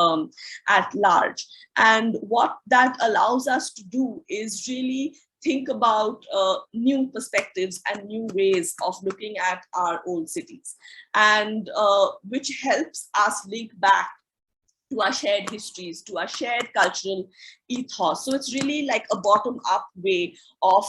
at large. And what that allows us to do is really think about new perspectives and new ways of looking at our own cities, and which helps us link back to our shared histories, to our shared cultural ethos. So it's really like a bottom-up way of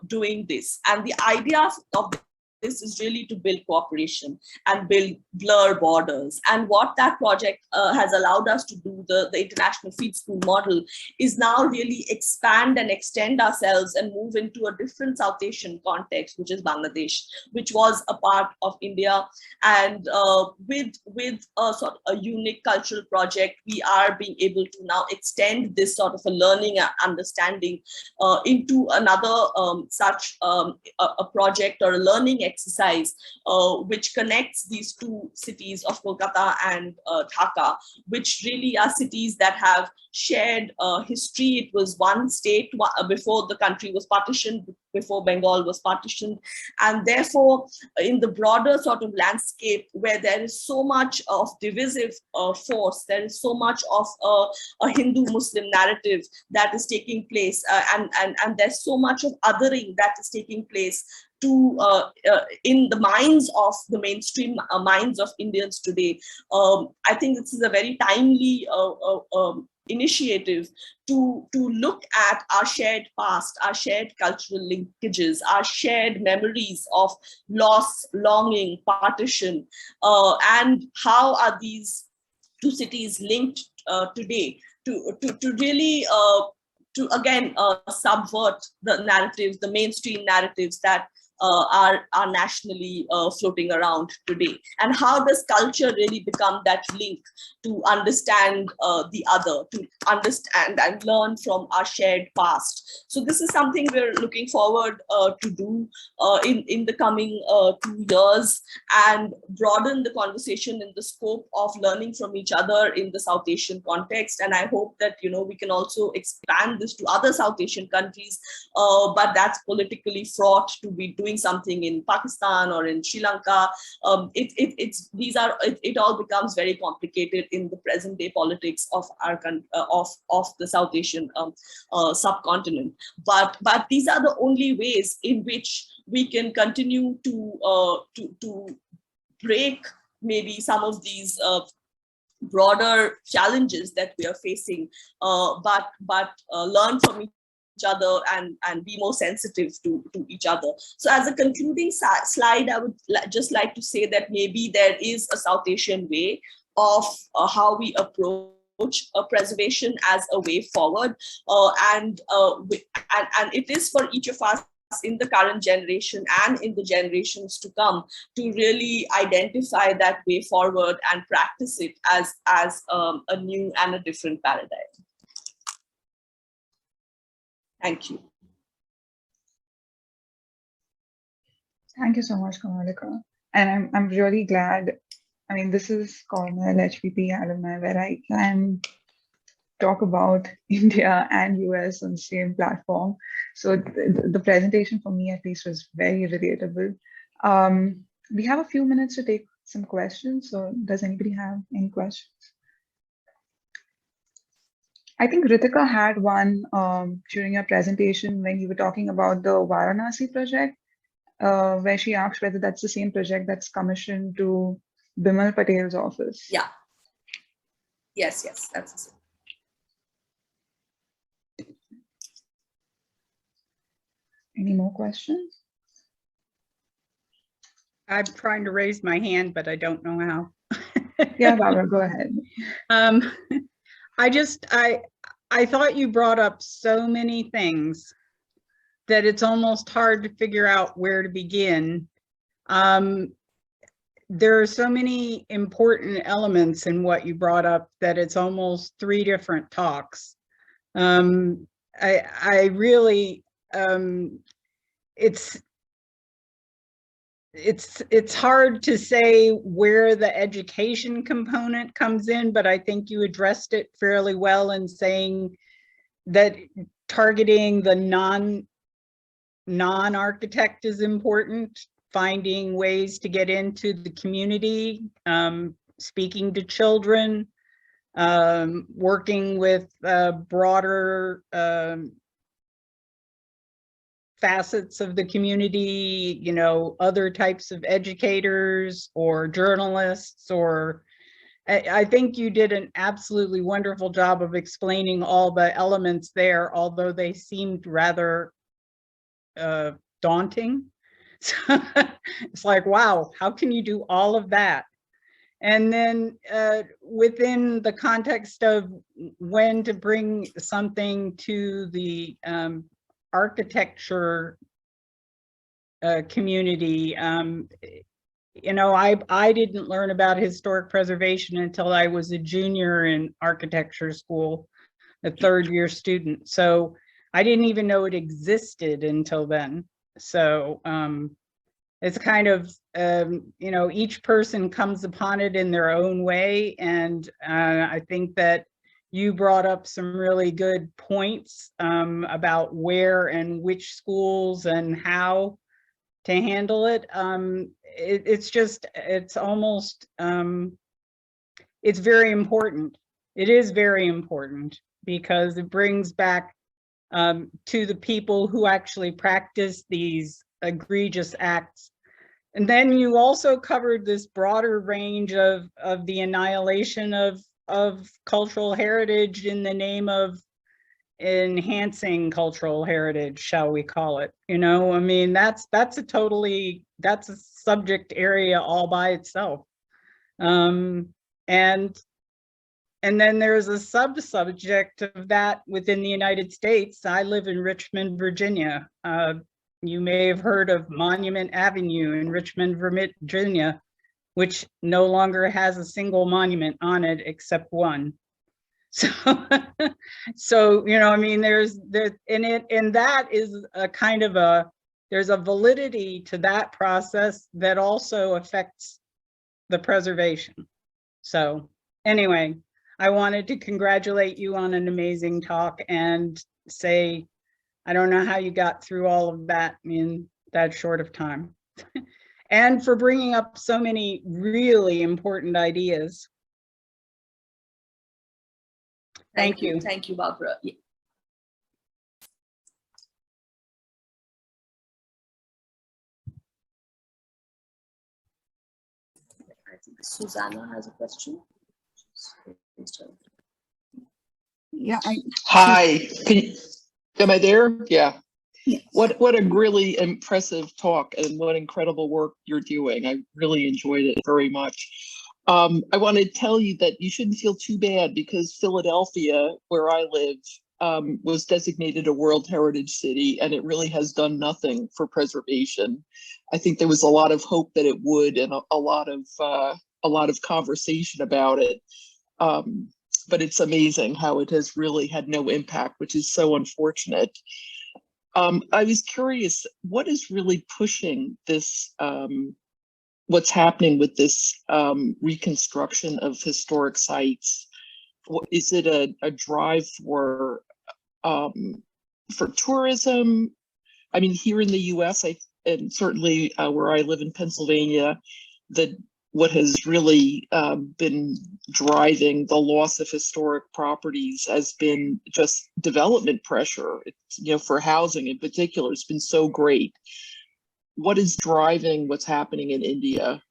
doing this. And the idea of this is really to build cooperation and blur borders. And what that project has allowed us to do, the International Field School model, is now really expand and extend ourselves and move into a different South Asian context, which is Bangladesh, which was a part of India. And with a sort of a unique cultural project, we are being able to now extend this sort of a learning and understanding into another such a project or a learning exercise, which connects these two cities of Kolkata and Dhaka, which really are cities that have shared history. It was one state before the country was partitioned, before Bengal was partitioned. And therefore, in the broader sort of landscape where there is so much of divisive force, there is so much of a Hindu-Muslim narrative that is taking place, and there's so much of othering that is taking place in the minds of the mainstream minds of Indians today. I think this is a very timely initiative to look at our shared past, our shared cultural linkages, our shared memories of loss, longing, partition, and how are these two cities linked today to really to again subvert the narratives, the mainstream narratives that are nationally floating around today. And how does culture really become that link to understand the other, to understand and learn from our shared past? So this is something we're looking forward to do in the coming 2 years, and broaden the conversation in the scope of learning from each other in the South Asian context. And I hope that, you know, we can also expand this to other South Asian countries, but that's politically fraught to be doing something in Pakistan or in Sri Lanka. It all becomes very complicated in the present day politics of our of the South Asian subcontinent. But these are the only ways in which we can continue to break maybe some of these broader challenges that we are facing, but learn from each other and be more sensitive to each other. So as a concluding slide, I would just like to say that maybe there is a South Asian way of how we approach preservation as a way forward, and it is for each of us in the current generation and in the generations to come to really identify that way forward and practice it as a new and a different paradigm. Thank you. Thank you so much, Kamalika. And I'm really glad. I mean, this is Cornell HPP alumni, where I can talk about India and US on the same platform. So the presentation for me at least was very relatable. We have a few minutes to take some questions. So does anybody have any questions? I think Ritika had one during your presentation when you were talking about the Varanasi project, where she asked whether that's the same project that's commissioned to Bimal Patel's office. Yeah. Yes, that's the same. Any more questions? I'm trying to raise my hand, but I don't know how. Yeah, Barbara, go ahead. I thought you brought up so many things that it's almost hard to figure out where to begin. There are so many important elements in what you brought up that it's almost 3 different talks. I really, it's hard to say where the education component comes in, but I think you addressed it fairly well in saying that targeting the non-architect is important, finding ways to get into the community, speaking to children, working with broader facets of the community, you know, other types of educators or journalists, or I think you did an absolutely wonderful job of explaining all the elements there, although they seemed rather daunting. So it's like, wow, how can you do all of that? And then within the context of when to bring something to the architecture community, you know, I didn't learn about historic preservation until I was a junior in architecture school, a 3rd-year student. So I didn't even know it existed until then. So it's kind of, you know, each person comes upon it in their own way. And I think that you brought up some really good points about where and which schools and how to handle it. It's just, it's almost, it's very important. It is very important because it brings back to the people who actually practice these egregious acts. And then you also covered this broader range of the annihilation of cultural heritage in the name of enhancing cultural heritage, shall we call it? You know, I mean, that's a subject area all by itself. And then there's a sub-subject of that within the United States. I live in Richmond, Virginia. You may have heard of Monument Avenue in Richmond, Virginia, which no longer has a single monument on it except one. So, so you know, I mean, and that is a kind of there's a validity to that process that also affects the preservation. So anyway, I wanted to congratulate you on an amazing talk and say, I don't know how you got through all of that in that short of time. And for bringing up so many really important ideas. Thank you. Thank you, Barbara. Yeah. I think Susanna has a question. Yeah. Hi. Am I there? Yeah. Yes. What a really impressive talk and what incredible work you're doing. I really enjoyed it very much. I want to tell you that you shouldn't feel too bad because Philadelphia, where I live, was designated a World Heritage City, and it really has done nothing for preservation. I think there was a lot of hope that it would, and a lot of conversation about it. But it's amazing how it has really had no impact, which is so unfortunate. I was curious, what is really pushing this, what's happening with this reconstruction of historic sites? Is it a drive for tourism? I mean, here in the US, and certainly where I live in Pennsylvania, what has really been driving the loss of historic properties has been just development pressure. It's, you know, for housing in particular, it's been so great. What is driving what's happening in India?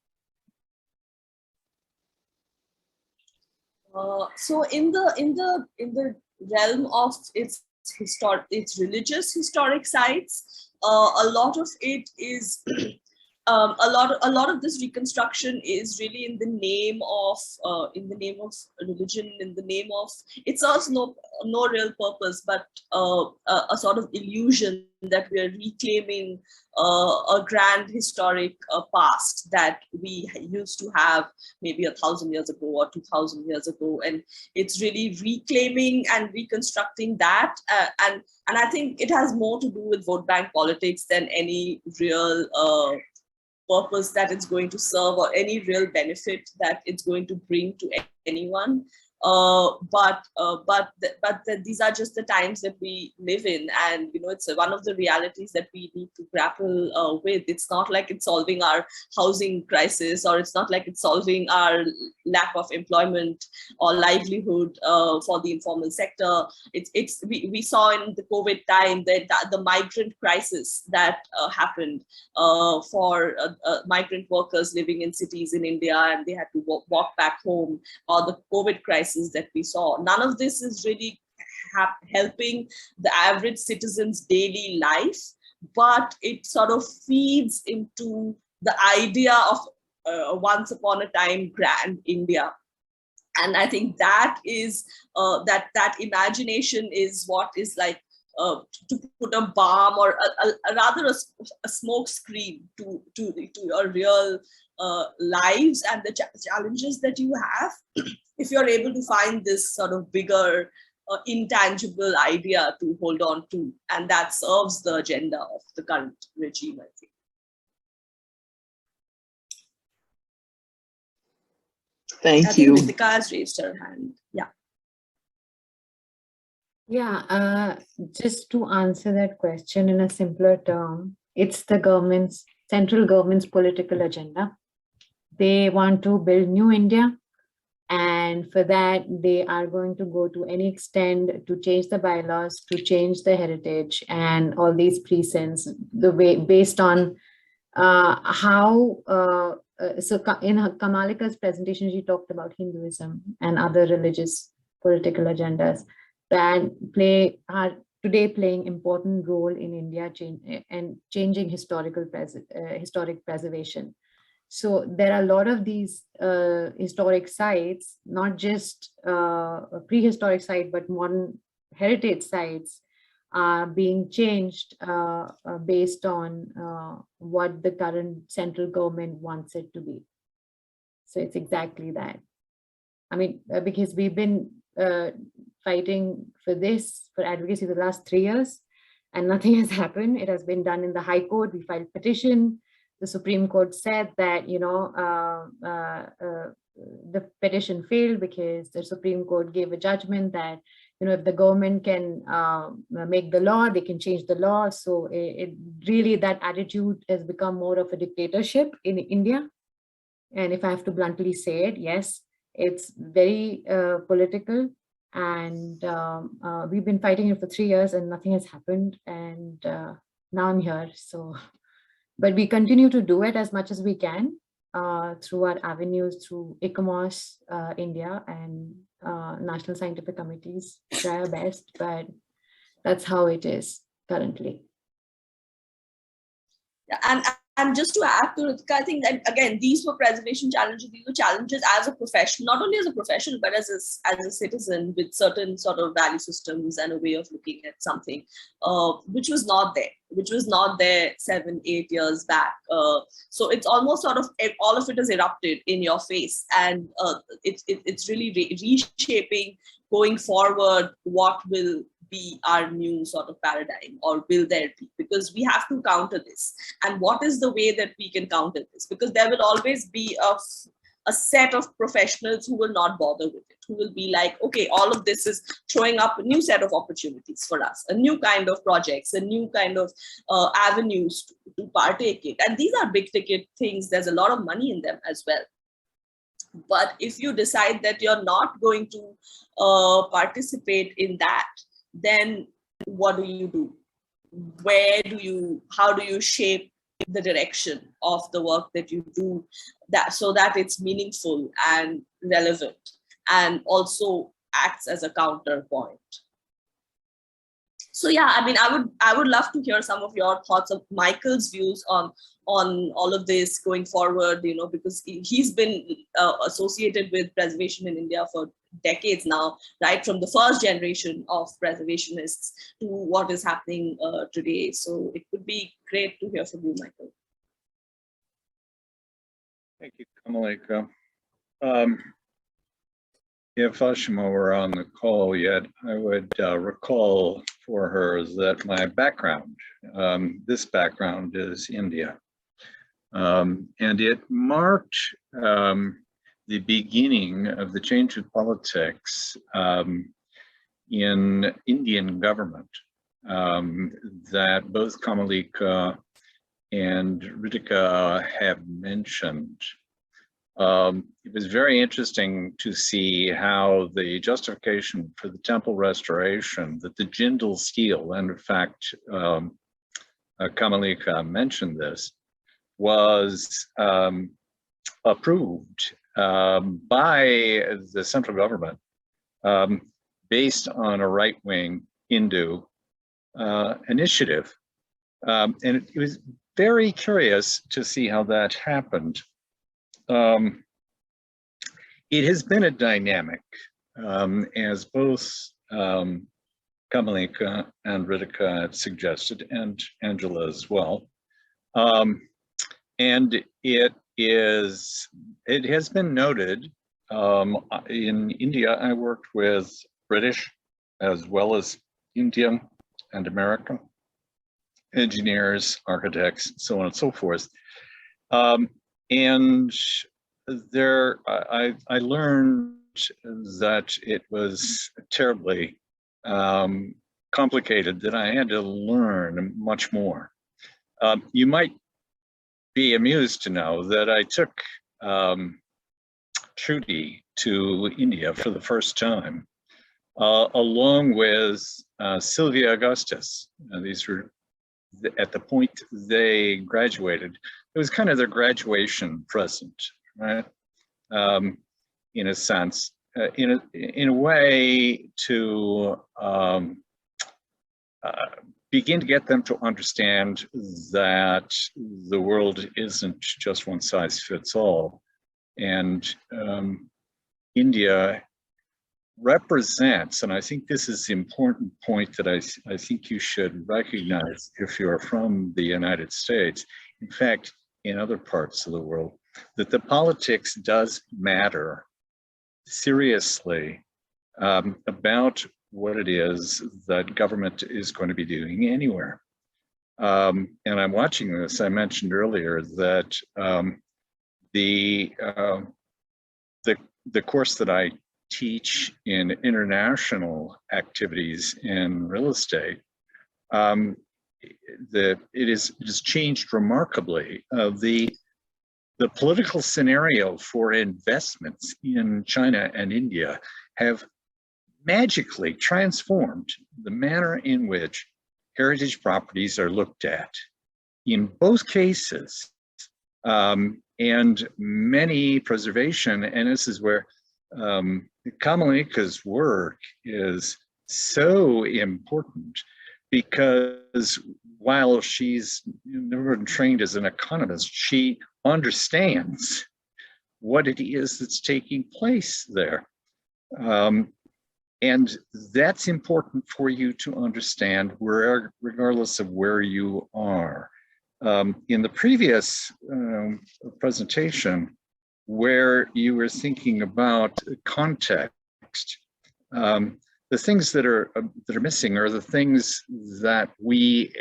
So in the realm of its religious historic sites, a lot of it is a lot of this reconstruction is really in the name of religion, in the name of, it serves no real purpose, but a sort of illusion that we are reclaiming a grand historic past that we used to have maybe 1,000 years ago or 2,000 years ago, and it's really reclaiming and reconstructing that, and I think it has more to do with vote bank politics than any real purpose that it's going to serve or any real benefit that it's going to bring to anyone. But these are just the times that we live in, and you know, it's one of the realities that we need to grapple with. It's not like it's solving our housing crisis, or it's not like it's solving our lack of employment or livelihood for the informal sector. We saw in the COVID time that the migrant crisis that happened for migrant workers living in cities in India, and they had to walk back home, or the COVID crisis that we saw. None of this is really helping the average citizen's daily life, but it sort of feeds into the idea of once upon a time grand India. And I think that is that imagination is what is like to put a balm or rather a smoke screen to your real lives and the challenges that you have. If you're able to find this sort of bigger intangible idea to hold on to, and that serves the agenda of the current regime, I think. Thank I think you. Ritika has raised her hand. Yeah. Yeah, just to answer that question in a simpler term, it's the central government's political agenda. They want to build new India, and for that, they are going to go to any extent to change the bylaws, to change the heritage and all these presents, the way based on how, in Kamalika's presentation, she talked about Hinduism and other religious political agendas that are today playing important role in India and changing historic preservation. So there are a lot of these historic sites, not just prehistoric sites, but modern heritage sites are being changed based on what the current central government wants it to be. So it's exactly that. I mean, because we've been fighting for advocacy for the last 3 years, and nothing has happened. It has been done in the High Court. We filed petition. The Supreme Court said that, the petition failed because the Supreme Court gave a judgment that, if the government can make the law, they can change the law. So it really, that attitude has become more of a dictatorship in India. And if I have to bluntly say it, yes, it's very political. And we've been fighting it for 3 years and nothing has happened. And now I'm here. So, but we continue to do it as much as we can through our avenues, through ICOMOS India and National Scientific Committees. Try our best, but that's how it is currently. Yeah, and just to add to Ritika, I think that again, these were preservation challenges. These were challenges as a profession, not only as a professional, but as a citizen with certain sort of value systems and a way of looking at something, which was not there 7, 8 years back. So it's almost sort of all of it has erupted in your face, and it's really reshaping going forward what will be our new sort of paradigm, or will there be? Because we have to counter this. And what is the way that we can counter this? Because there will always be a set of professionals who will not bother with it, who will be like, okay, all of this is throwing up a new set of opportunities for us, a new kind of projects, a new kind of avenues to partake in. And these are big ticket things. There's a lot of money in them as well. But if you decide that you're not going to participate in that, then what do you do? How do you shape the direction of the work that you do, that so that it's meaningful and relevant and also acts as a counterpoint? So yeah, I mean, I would love to hear some of your thoughts of Michael's views on all of this going forward, because he's been associated with preservation in India for decades now, right from the first generation of preservationists to what is happening today. So it would be great to hear from you, Michael. Thank you, Kamalika. If Ashima were on the call yet, I would recall for her that my background, this background is India. And it marked the beginning of the change of politics in Indian government that both Kamalika and Ritika have mentioned. It was very interesting to see how the justification for the temple restoration, that the Jindal steel, and in fact, Kamalika mentioned this, was approved by the central government based on a right-wing Hindu initiative. And it was very curious to see how that happened. It has been a dynamic, as both Kamalika and Ritika had suggested, and Angela as well. And it has been noted in India. I worked with British as well as Indian and American engineers, architects, so on and so forth. And I learned that it was terribly complicated, that I had to learn much more. You might be amused to know that I took Trudy to India for the first time, along with Sylvia Augustus. These were at the point they graduated. It was kind of their graduation present, right? In a sense, in a way to begin to get them to understand that the world isn't just one size fits all. And India represents, and I think this is the important point that I think you should recognize if you're from the United States, in fact, in other parts of the world, that the politics does matter seriously about what it is that government is going to be doing anywhere. And I'm watching this. I mentioned earlier that the course that I teach in international activities in real estate, it has changed remarkably. The political scenario for investments in China and India have magically transformed the manner in which heritage properties are looked at. In both cases, and many preservation, and this is where Kamalika's work is so important, because while she's never been trained as an economist, she understands what it is that's taking place there. And that's important for you to understand, regardless of where you are. In the previous presentation, where you were thinking about context, the things that are missing are the things that we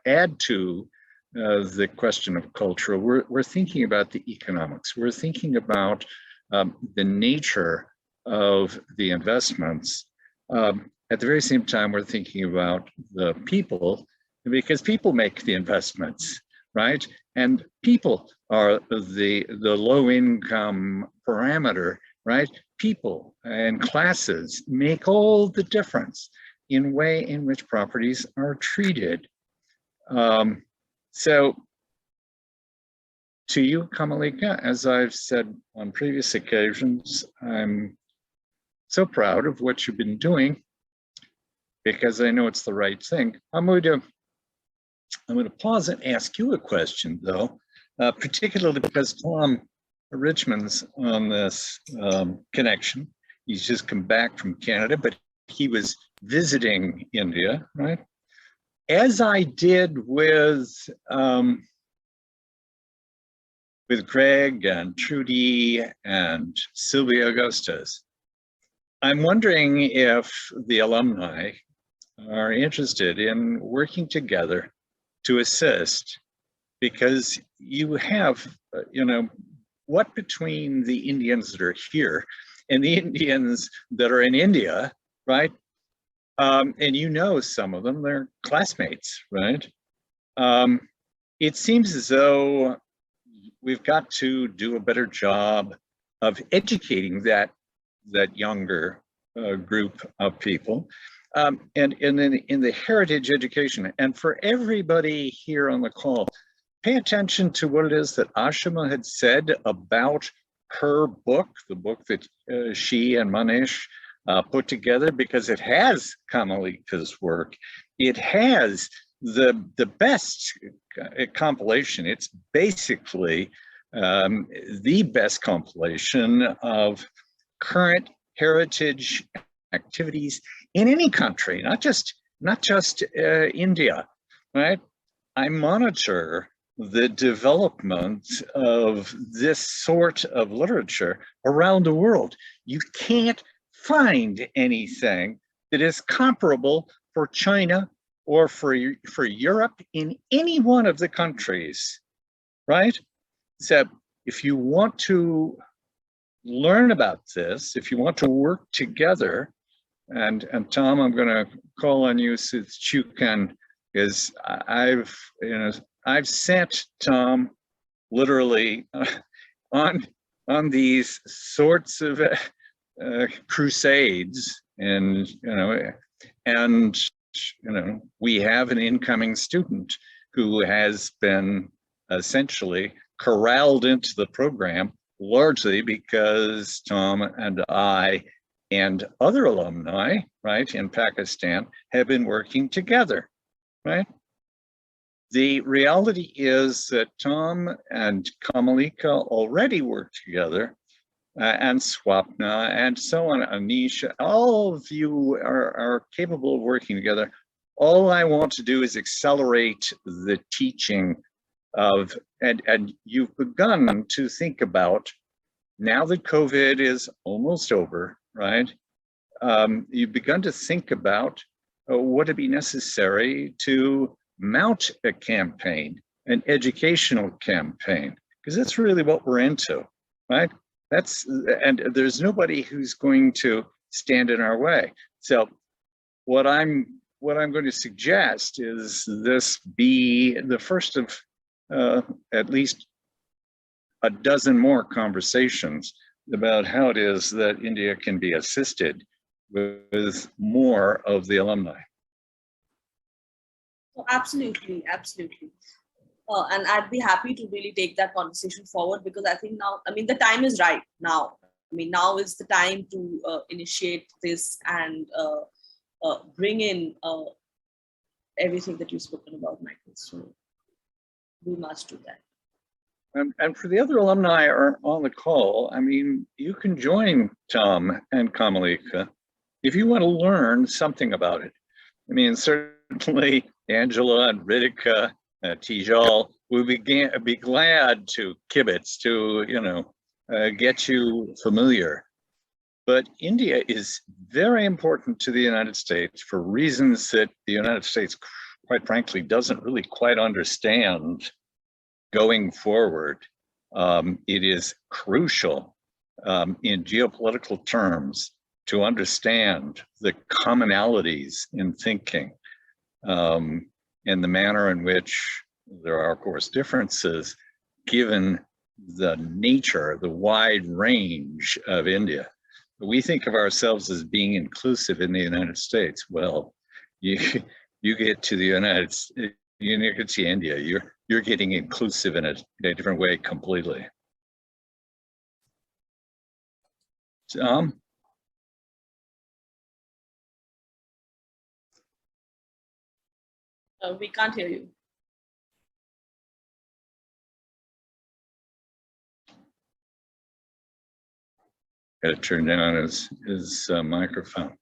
add to the question of culture. We're thinking about the economics. We're thinking about the nature of the investments. At the very same time, we're thinking about the people, because people make the investments, right? And people are the low income parameter, right? People and classes make all the difference in way in which properties are treated. So to you, Kamalika, as I've said on previous occasions, I'm so proud of what you've been doing, because I know it's the right thing. I'm going to pause and ask you a question, though, particularly because Tom Richmond's on this connection. He's just come back from Canada, but he was visiting India, right? As I did with Greg and Trudy and Sylvia Augustus, I'm wondering if the alumni are interested in working together to assist, because you have, what between the Indians that are here and the Indians that are in India, right? And some of them, they're classmates, right? It seems as though we've got to do a better job of educating that younger group of people. And then in the heritage education, and for everybody here on the call, pay attention to what it is that Ashima had said about her book, the book that she and Manish put together, because it has Kamalika's work. It has the best compilation. It's basically the best compilation of current heritage activities in any country, not just India, right? I monitor the development of this sort of literature around the world. You can't find anything that is comparable for China or for Europe in any one of the countries, right? So if you want to learn about this, if you want to work together, and Tom, I'm going to call on you so that you can, is I've sent Tom literally on these sorts of crusades, and we have an incoming student who has been essentially corralled into the program largely because Tom and I and other alumni, right, in Pakistan have been working together, right? The reality is that Tom and Kamalika already work together, and Swapna and so on, Anisha, all of you are capable of working together. All I want to do is accelerate the teaching of, and you've begun to think about, now that COVID is almost over, right? You've begun to think about what would be necessary to mount a campaign, an educational campaign, because that's really what we're into, right? And there's nobody who's going to stand in our way. So what I'm going to suggest is this be the first of at least a dozen more conversations about how it is that India can be assisted with more of the alumni. Oh, absolutely, absolutely. And I'd be happy to really take that conversation forward, because I think now, the time is right now. Now is the time to initiate this and bring in everything that you've spoken about, Michael. So we must do that. And for the other alumni are on the call, you can join Tom and Kamalika if you want to learn something about it. Certainly Angela and Ritika, Tijal will be glad to kibitz, to get you familiar. But India is very important to the United States for reasons that the United States, quite frankly, doesn't really quite understand going forward. It is crucial in geopolitical terms to understand the commonalities in thinking, and the manner in which there are, of course, differences given the nature, the wide range of India. We think of ourselves as being inclusive in the United States. Well, you get to the United States, you can see India, you're getting inclusive in a different way completely. Tom? We can't hear you. Got to turn down his microphone.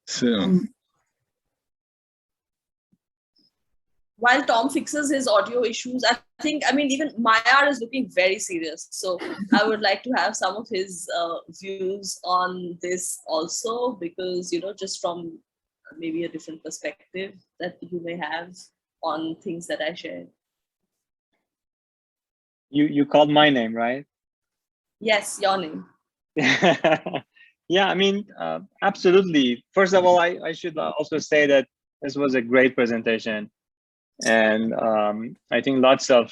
Soon. While Tom fixes his audio issues, I think, even Mayar is looking very serious. So I would like to have some of his views on this also, because, just from maybe a different perspective that you may have on things that I shared. You called my name, right? Yes, your name. Yeah, absolutely. First of all, I should also say that this was a great presentation. And I think lots of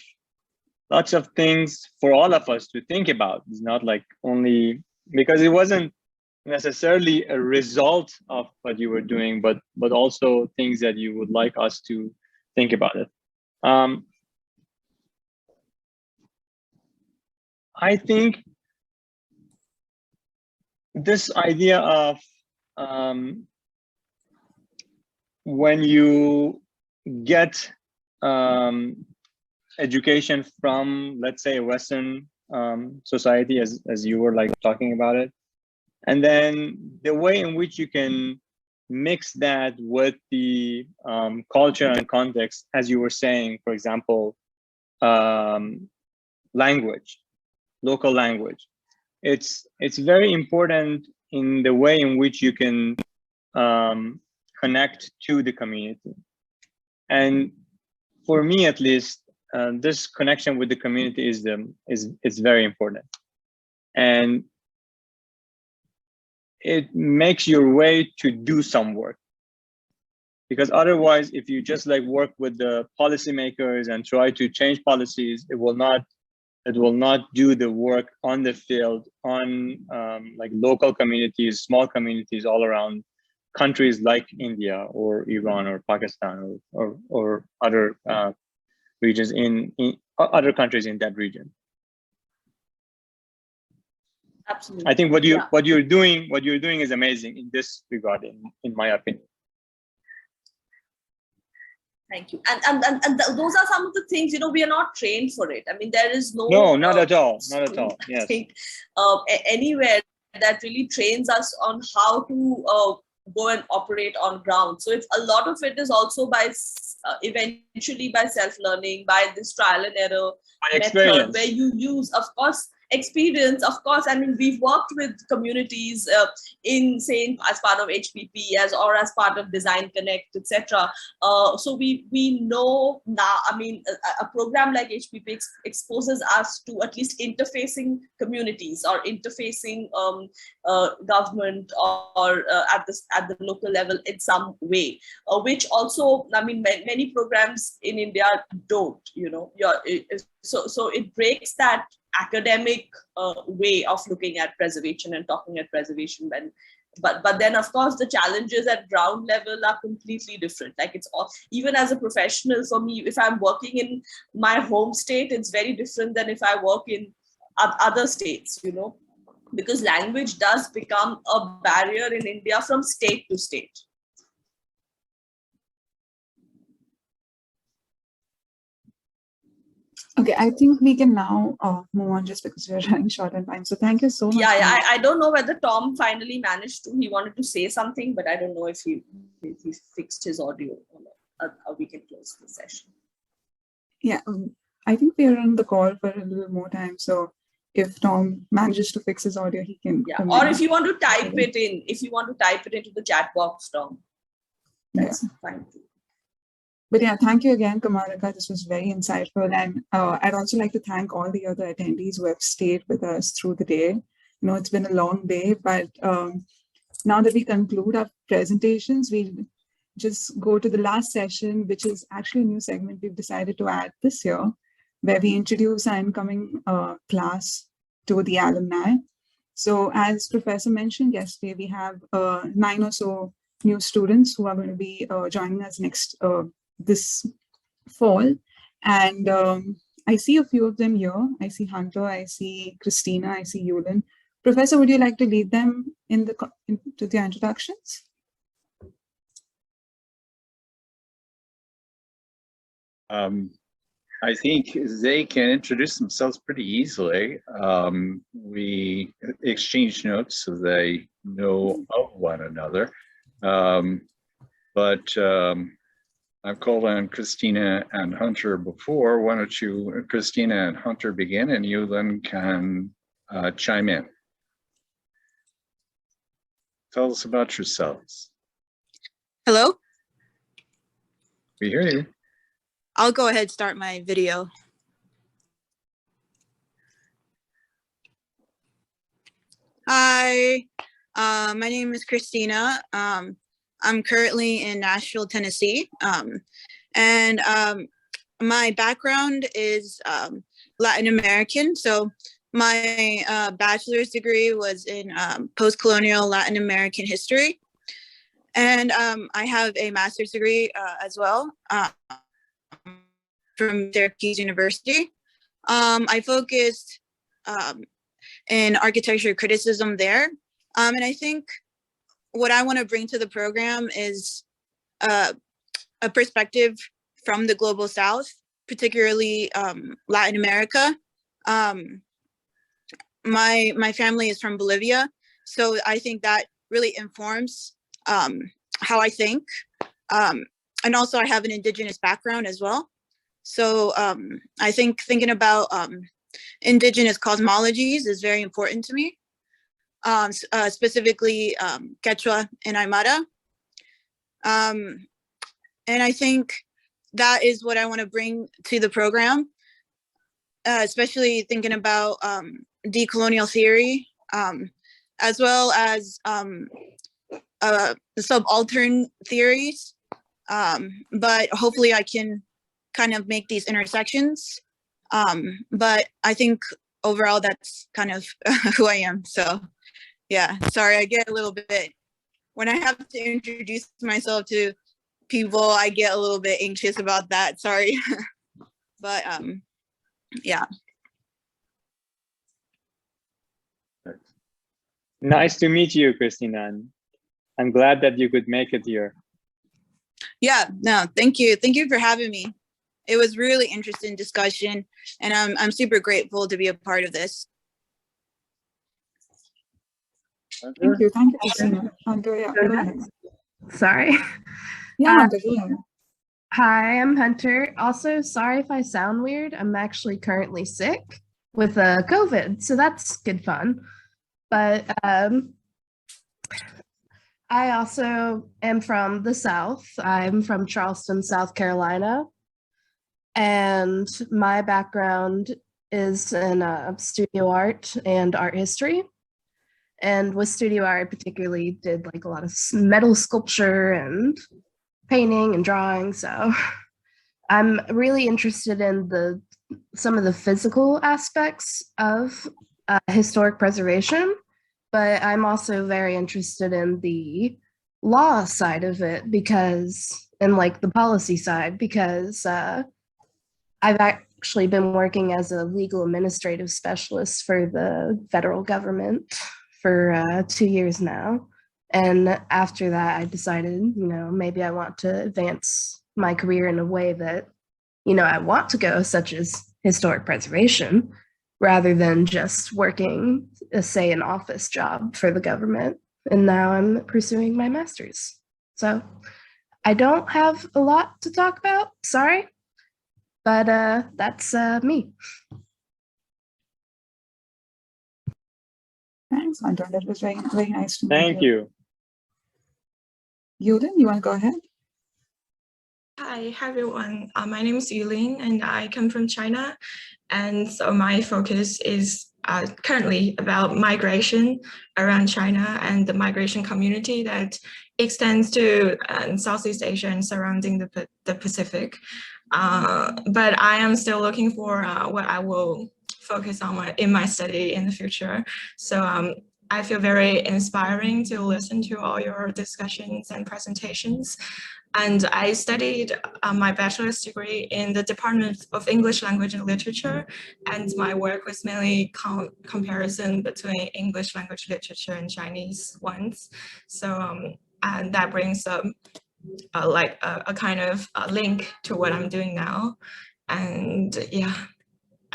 things for all of us to think about. It's not like only because it wasn't necessarily a result of what you were doing, but also things that you would like us to think about it. I think this idea of when you get education from, let's say, a Western society, as you were talking about it, and then the way in which you can mix that with the culture and context, as you were saying, for example, language, local language. It's very important in the way in which you can connect to the community. And for me, at least, this connection with the community is very important. And it makes your way to do some work. Because otherwise, if you just like work with the policymakers and try to change policies, it will not do the work on the field, on like local communities, small communities all around countries like India or Iran or Pakistan or other regions in other countries in that region. Absolutely. I think what you're doing is amazing in this regard, in my opinion. Thank you. And those are some of the things, we are not trained for it. I mean, there is no, not at all. Not at all. Yes. I think anywhere that really trains us on how to go and operate on ground. So it's a lot of it is also by eventually by self-learning, by this trial and error method, where you use, of course, experience. Of course, I mean, we've worked with communities in, say, as part of HPP, or as part of Design Connect, etc. So we know now. I mean, a program like HPP exposes us to at least interfacing communities or interfacing government or at the local level in some way, which also, I mean, many programs in India don't. So it breaks that academic way of looking at preservation and talking at preservation. But then, of course, the challenges at ground level are completely different. Like, it's all, even as a professional, for me, if I'm working in my home state, it's very different than if I work in other states, because language does become a barrier in India from state to state. Okay, I think we can now move on, just because we're running short on time. So thank you so much. Yeah, I don't know whether Tom finally managed to. He wanted to say something, but I don't know if he fixed his audio or not. We can close the session. Yeah, I think we are on the call for a little more time. So if Tom manages to fix his audio, he can. Yeah, or if you want to type it in, into the chat box, Tom, that's fine too. But yeah, thank you again, Kamalika. This was very insightful. And I'd also like to thank all the other attendees who have stayed with us through the day. It's been a long day, but now that we conclude our presentations, we'll just go to the last session, which is actually a new segment we've decided to add this year, where we introduce our incoming class to the alumni. So as Professor mentioned yesterday, we have 9 or so new students who are going to be joining us this fall. And I see a few of them here. I see Hunter, I see Christina, I see Yulin. Professor, would you like to lead them into the introductions? I think they can introduce themselves pretty easily. We exchange notes so they know of one another. I've called on Christina and Hunter before. Why don't you, Christina and Hunter, begin, and you then can chime in. Tell us about yourselves. Hello? We hear you. I'll go ahead and start my video. Hi, my name is Christina. I'm currently in Nashville, Tennessee, and my background is Latin American. So my bachelor's degree was in post-colonial Latin American history, and I have a master's degree as well from Syracuse University. I focused in architecture criticism there, and I think what I want to bring to the program is a perspective from the global South, particularly Latin America. My family is from Bolivia, so I think that really informs how I think. And also I have an Indigenous background as well. So I think thinking about Indigenous cosmologies is very important to me, specifically Quechua and Aymara. And I think that is what I want to bring to the program, especially thinking about decolonial theory, as well as the subaltern theories. But hopefully I can kind of make these intersections. But I think overall that's kind of who I am. So yeah, sorry, I get a little bit, when I have to introduce myself to people, I get a little bit anxious about that, sorry. But yeah. Nice to meet you, Christina. I'm glad that you could make it here. Yeah, no, thank you. Thank you for having me. It was really interesting discussion, and I'm super grateful to be a part of this. Thank you, Christina. Hunter, yeah, go ahead. Sorry. Yeah, Hunter, go ahead. Hi, I'm Hunter. Also, sorry if I sound weird. I'm actually currently sick with COVID, so that's good fun. But I also am from the South. I'm from Charleston, South Carolina. And my background is in studio art and art history. And with studio art, I particularly did like a lot of metal sculpture and painting and drawing. So I'm really interested in some of the physical aspects of historic preservation, but I'm also very interested in the law side of it and like the policy side, because I've actually been working as a legal administrative specialist for the federal government for 2 years now. And after that, I decided, maybe I want to advance my career in a way that, I want to go, such as historic preservation, rather than just working, say, an office job for the government. And now I'm pursuing my master's. So I don't have a lot to talk about, sorry, but that's me. Thanks, Hunter. That was very, very nice to meet Thank you. Yulin, you want to go ahead? Hi everyone. My name is Yulin and I come from China. And so my focus is currently about migration around China and the migration community that extends to Southeast Asia and surrounding the Pacific. But I am still looking for what I will focus on in my study in the future. So I feel very inspiring to listen to all your discussions and presentations. And I studied my bachelor's degree in the Department of English Language and Literature. And my work was mainly comparison between English language literature and Chinese ones. So and that brings up a kind of link to what I'm doing now. And yeah.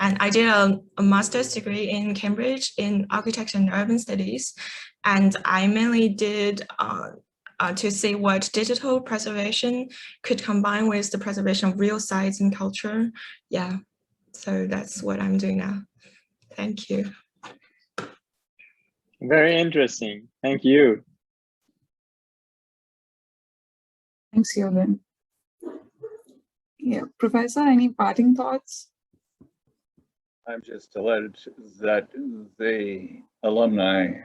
And I did a master's degree in Cambridge in architecture and urban studies. And I mainly did to see what digital preservation could combine with the preservation of real sites and culture. Yeah, so that's what I'm doing now. Thank you. Very interesting. Thank you. Thanks, Yulin. Yeah, Professor, any parting thoughts? I'm just delighted that the alumni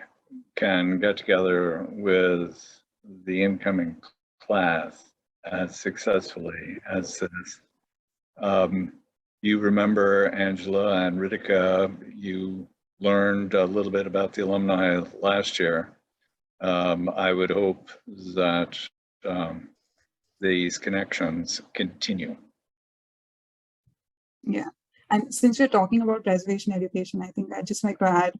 can get together with the incoming class as successfully as this. You remember Angela and Ritika, you learned a little bit about the alumni last year. I would hope that these connections continue. Yeah. And since we're talking about preservation education, I think I just like to add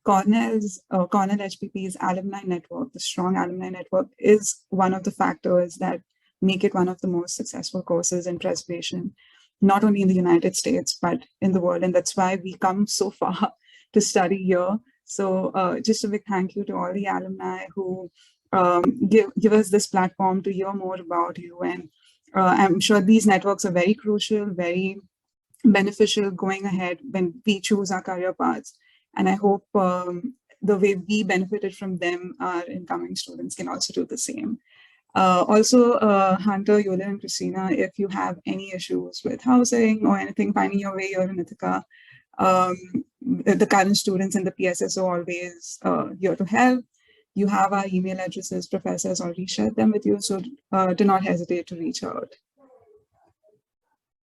Cornell HPP's alumni network, the strong alumni network, is one of the factors that make it one of the most successful courses in preservation, not only in the United States, but in the world. And that's why we come so far to study here. So just a big thank you to all the alumni who give us this platform to hear more about you. And I'm sure these networks are very crucial, very beneficial going ahead when we choose our career paths. And I hope the way we benefited from them, our incoming students can also do the same. Also, Hunter, Yola, and Christina, if you have any issues with housing or anything, finding your way here in Ithaca, the current students and the PSSO are always here to help. You have our email addresses, professors already shared them with you, so do not hesitate to reach out.